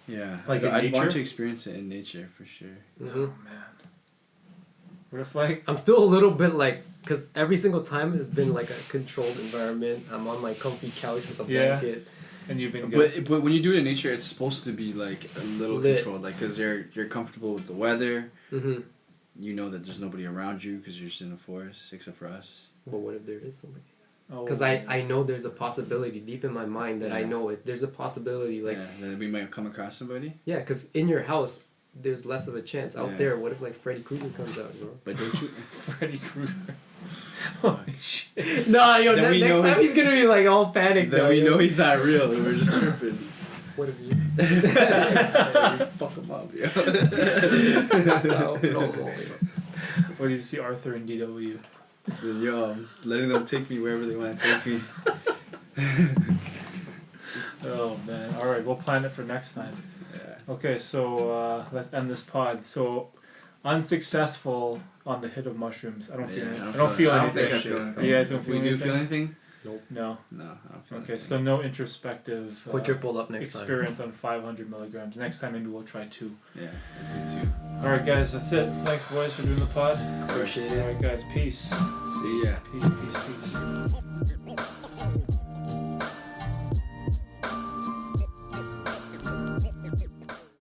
Yeah. Like in I'd want nature? to experience it in nature for sure. hmm Oh man. What if like I'm still a little bit like, cause every single time it's been like a controlled environment. I'm on my comfy couch with a Yeah. blanket. and you've been good. But when you do it in nature, it's supposed to be like a little Lit. controlled, like because you're comfortable with the weather. Mm-hmm. You know that there's nobody around you because you're just in the forest, except for us. But what if there is somebody? Oh, Because I know there's a possibility deep in my mind that I Yeah. know it. There's a possibility like yeah, that we might come across somebody. yeah, because in your house there's less of a chance. Out Yeah. there, what if like Freddy Krueger comes out, bro? But don't you? Freddy Krueger. Fuck. Nah, yo, Then we next know time he- he's gonna be like all panicked. Then though, we yo. know he's not real, and we're just tripping. What if you? Fuck him up, yo. no. What do you see Arthur and DW? Then, yo, I'm letting them take me wherever they want to take me. Oh man. All right, we'll plan it for next time. Yeah. Okay, so let's end this pod. So unsuccessful on the hit of mushrooms. I don't feel. Yeah, I don't feel I don't anything. think I feel anything. You guys don't feel We do anything? feel anything? No. No, I don't feel Okay, anything. so no introspective Quadruple up next experience on 500 milligrams. Next time maybe we'll try 2. Yeah, let's do 2. All right, guys, that's it. Thanks, boys, for doing the pod. time. Appreciate it. All right, guys, peace. See ya. Peace, peace, peace.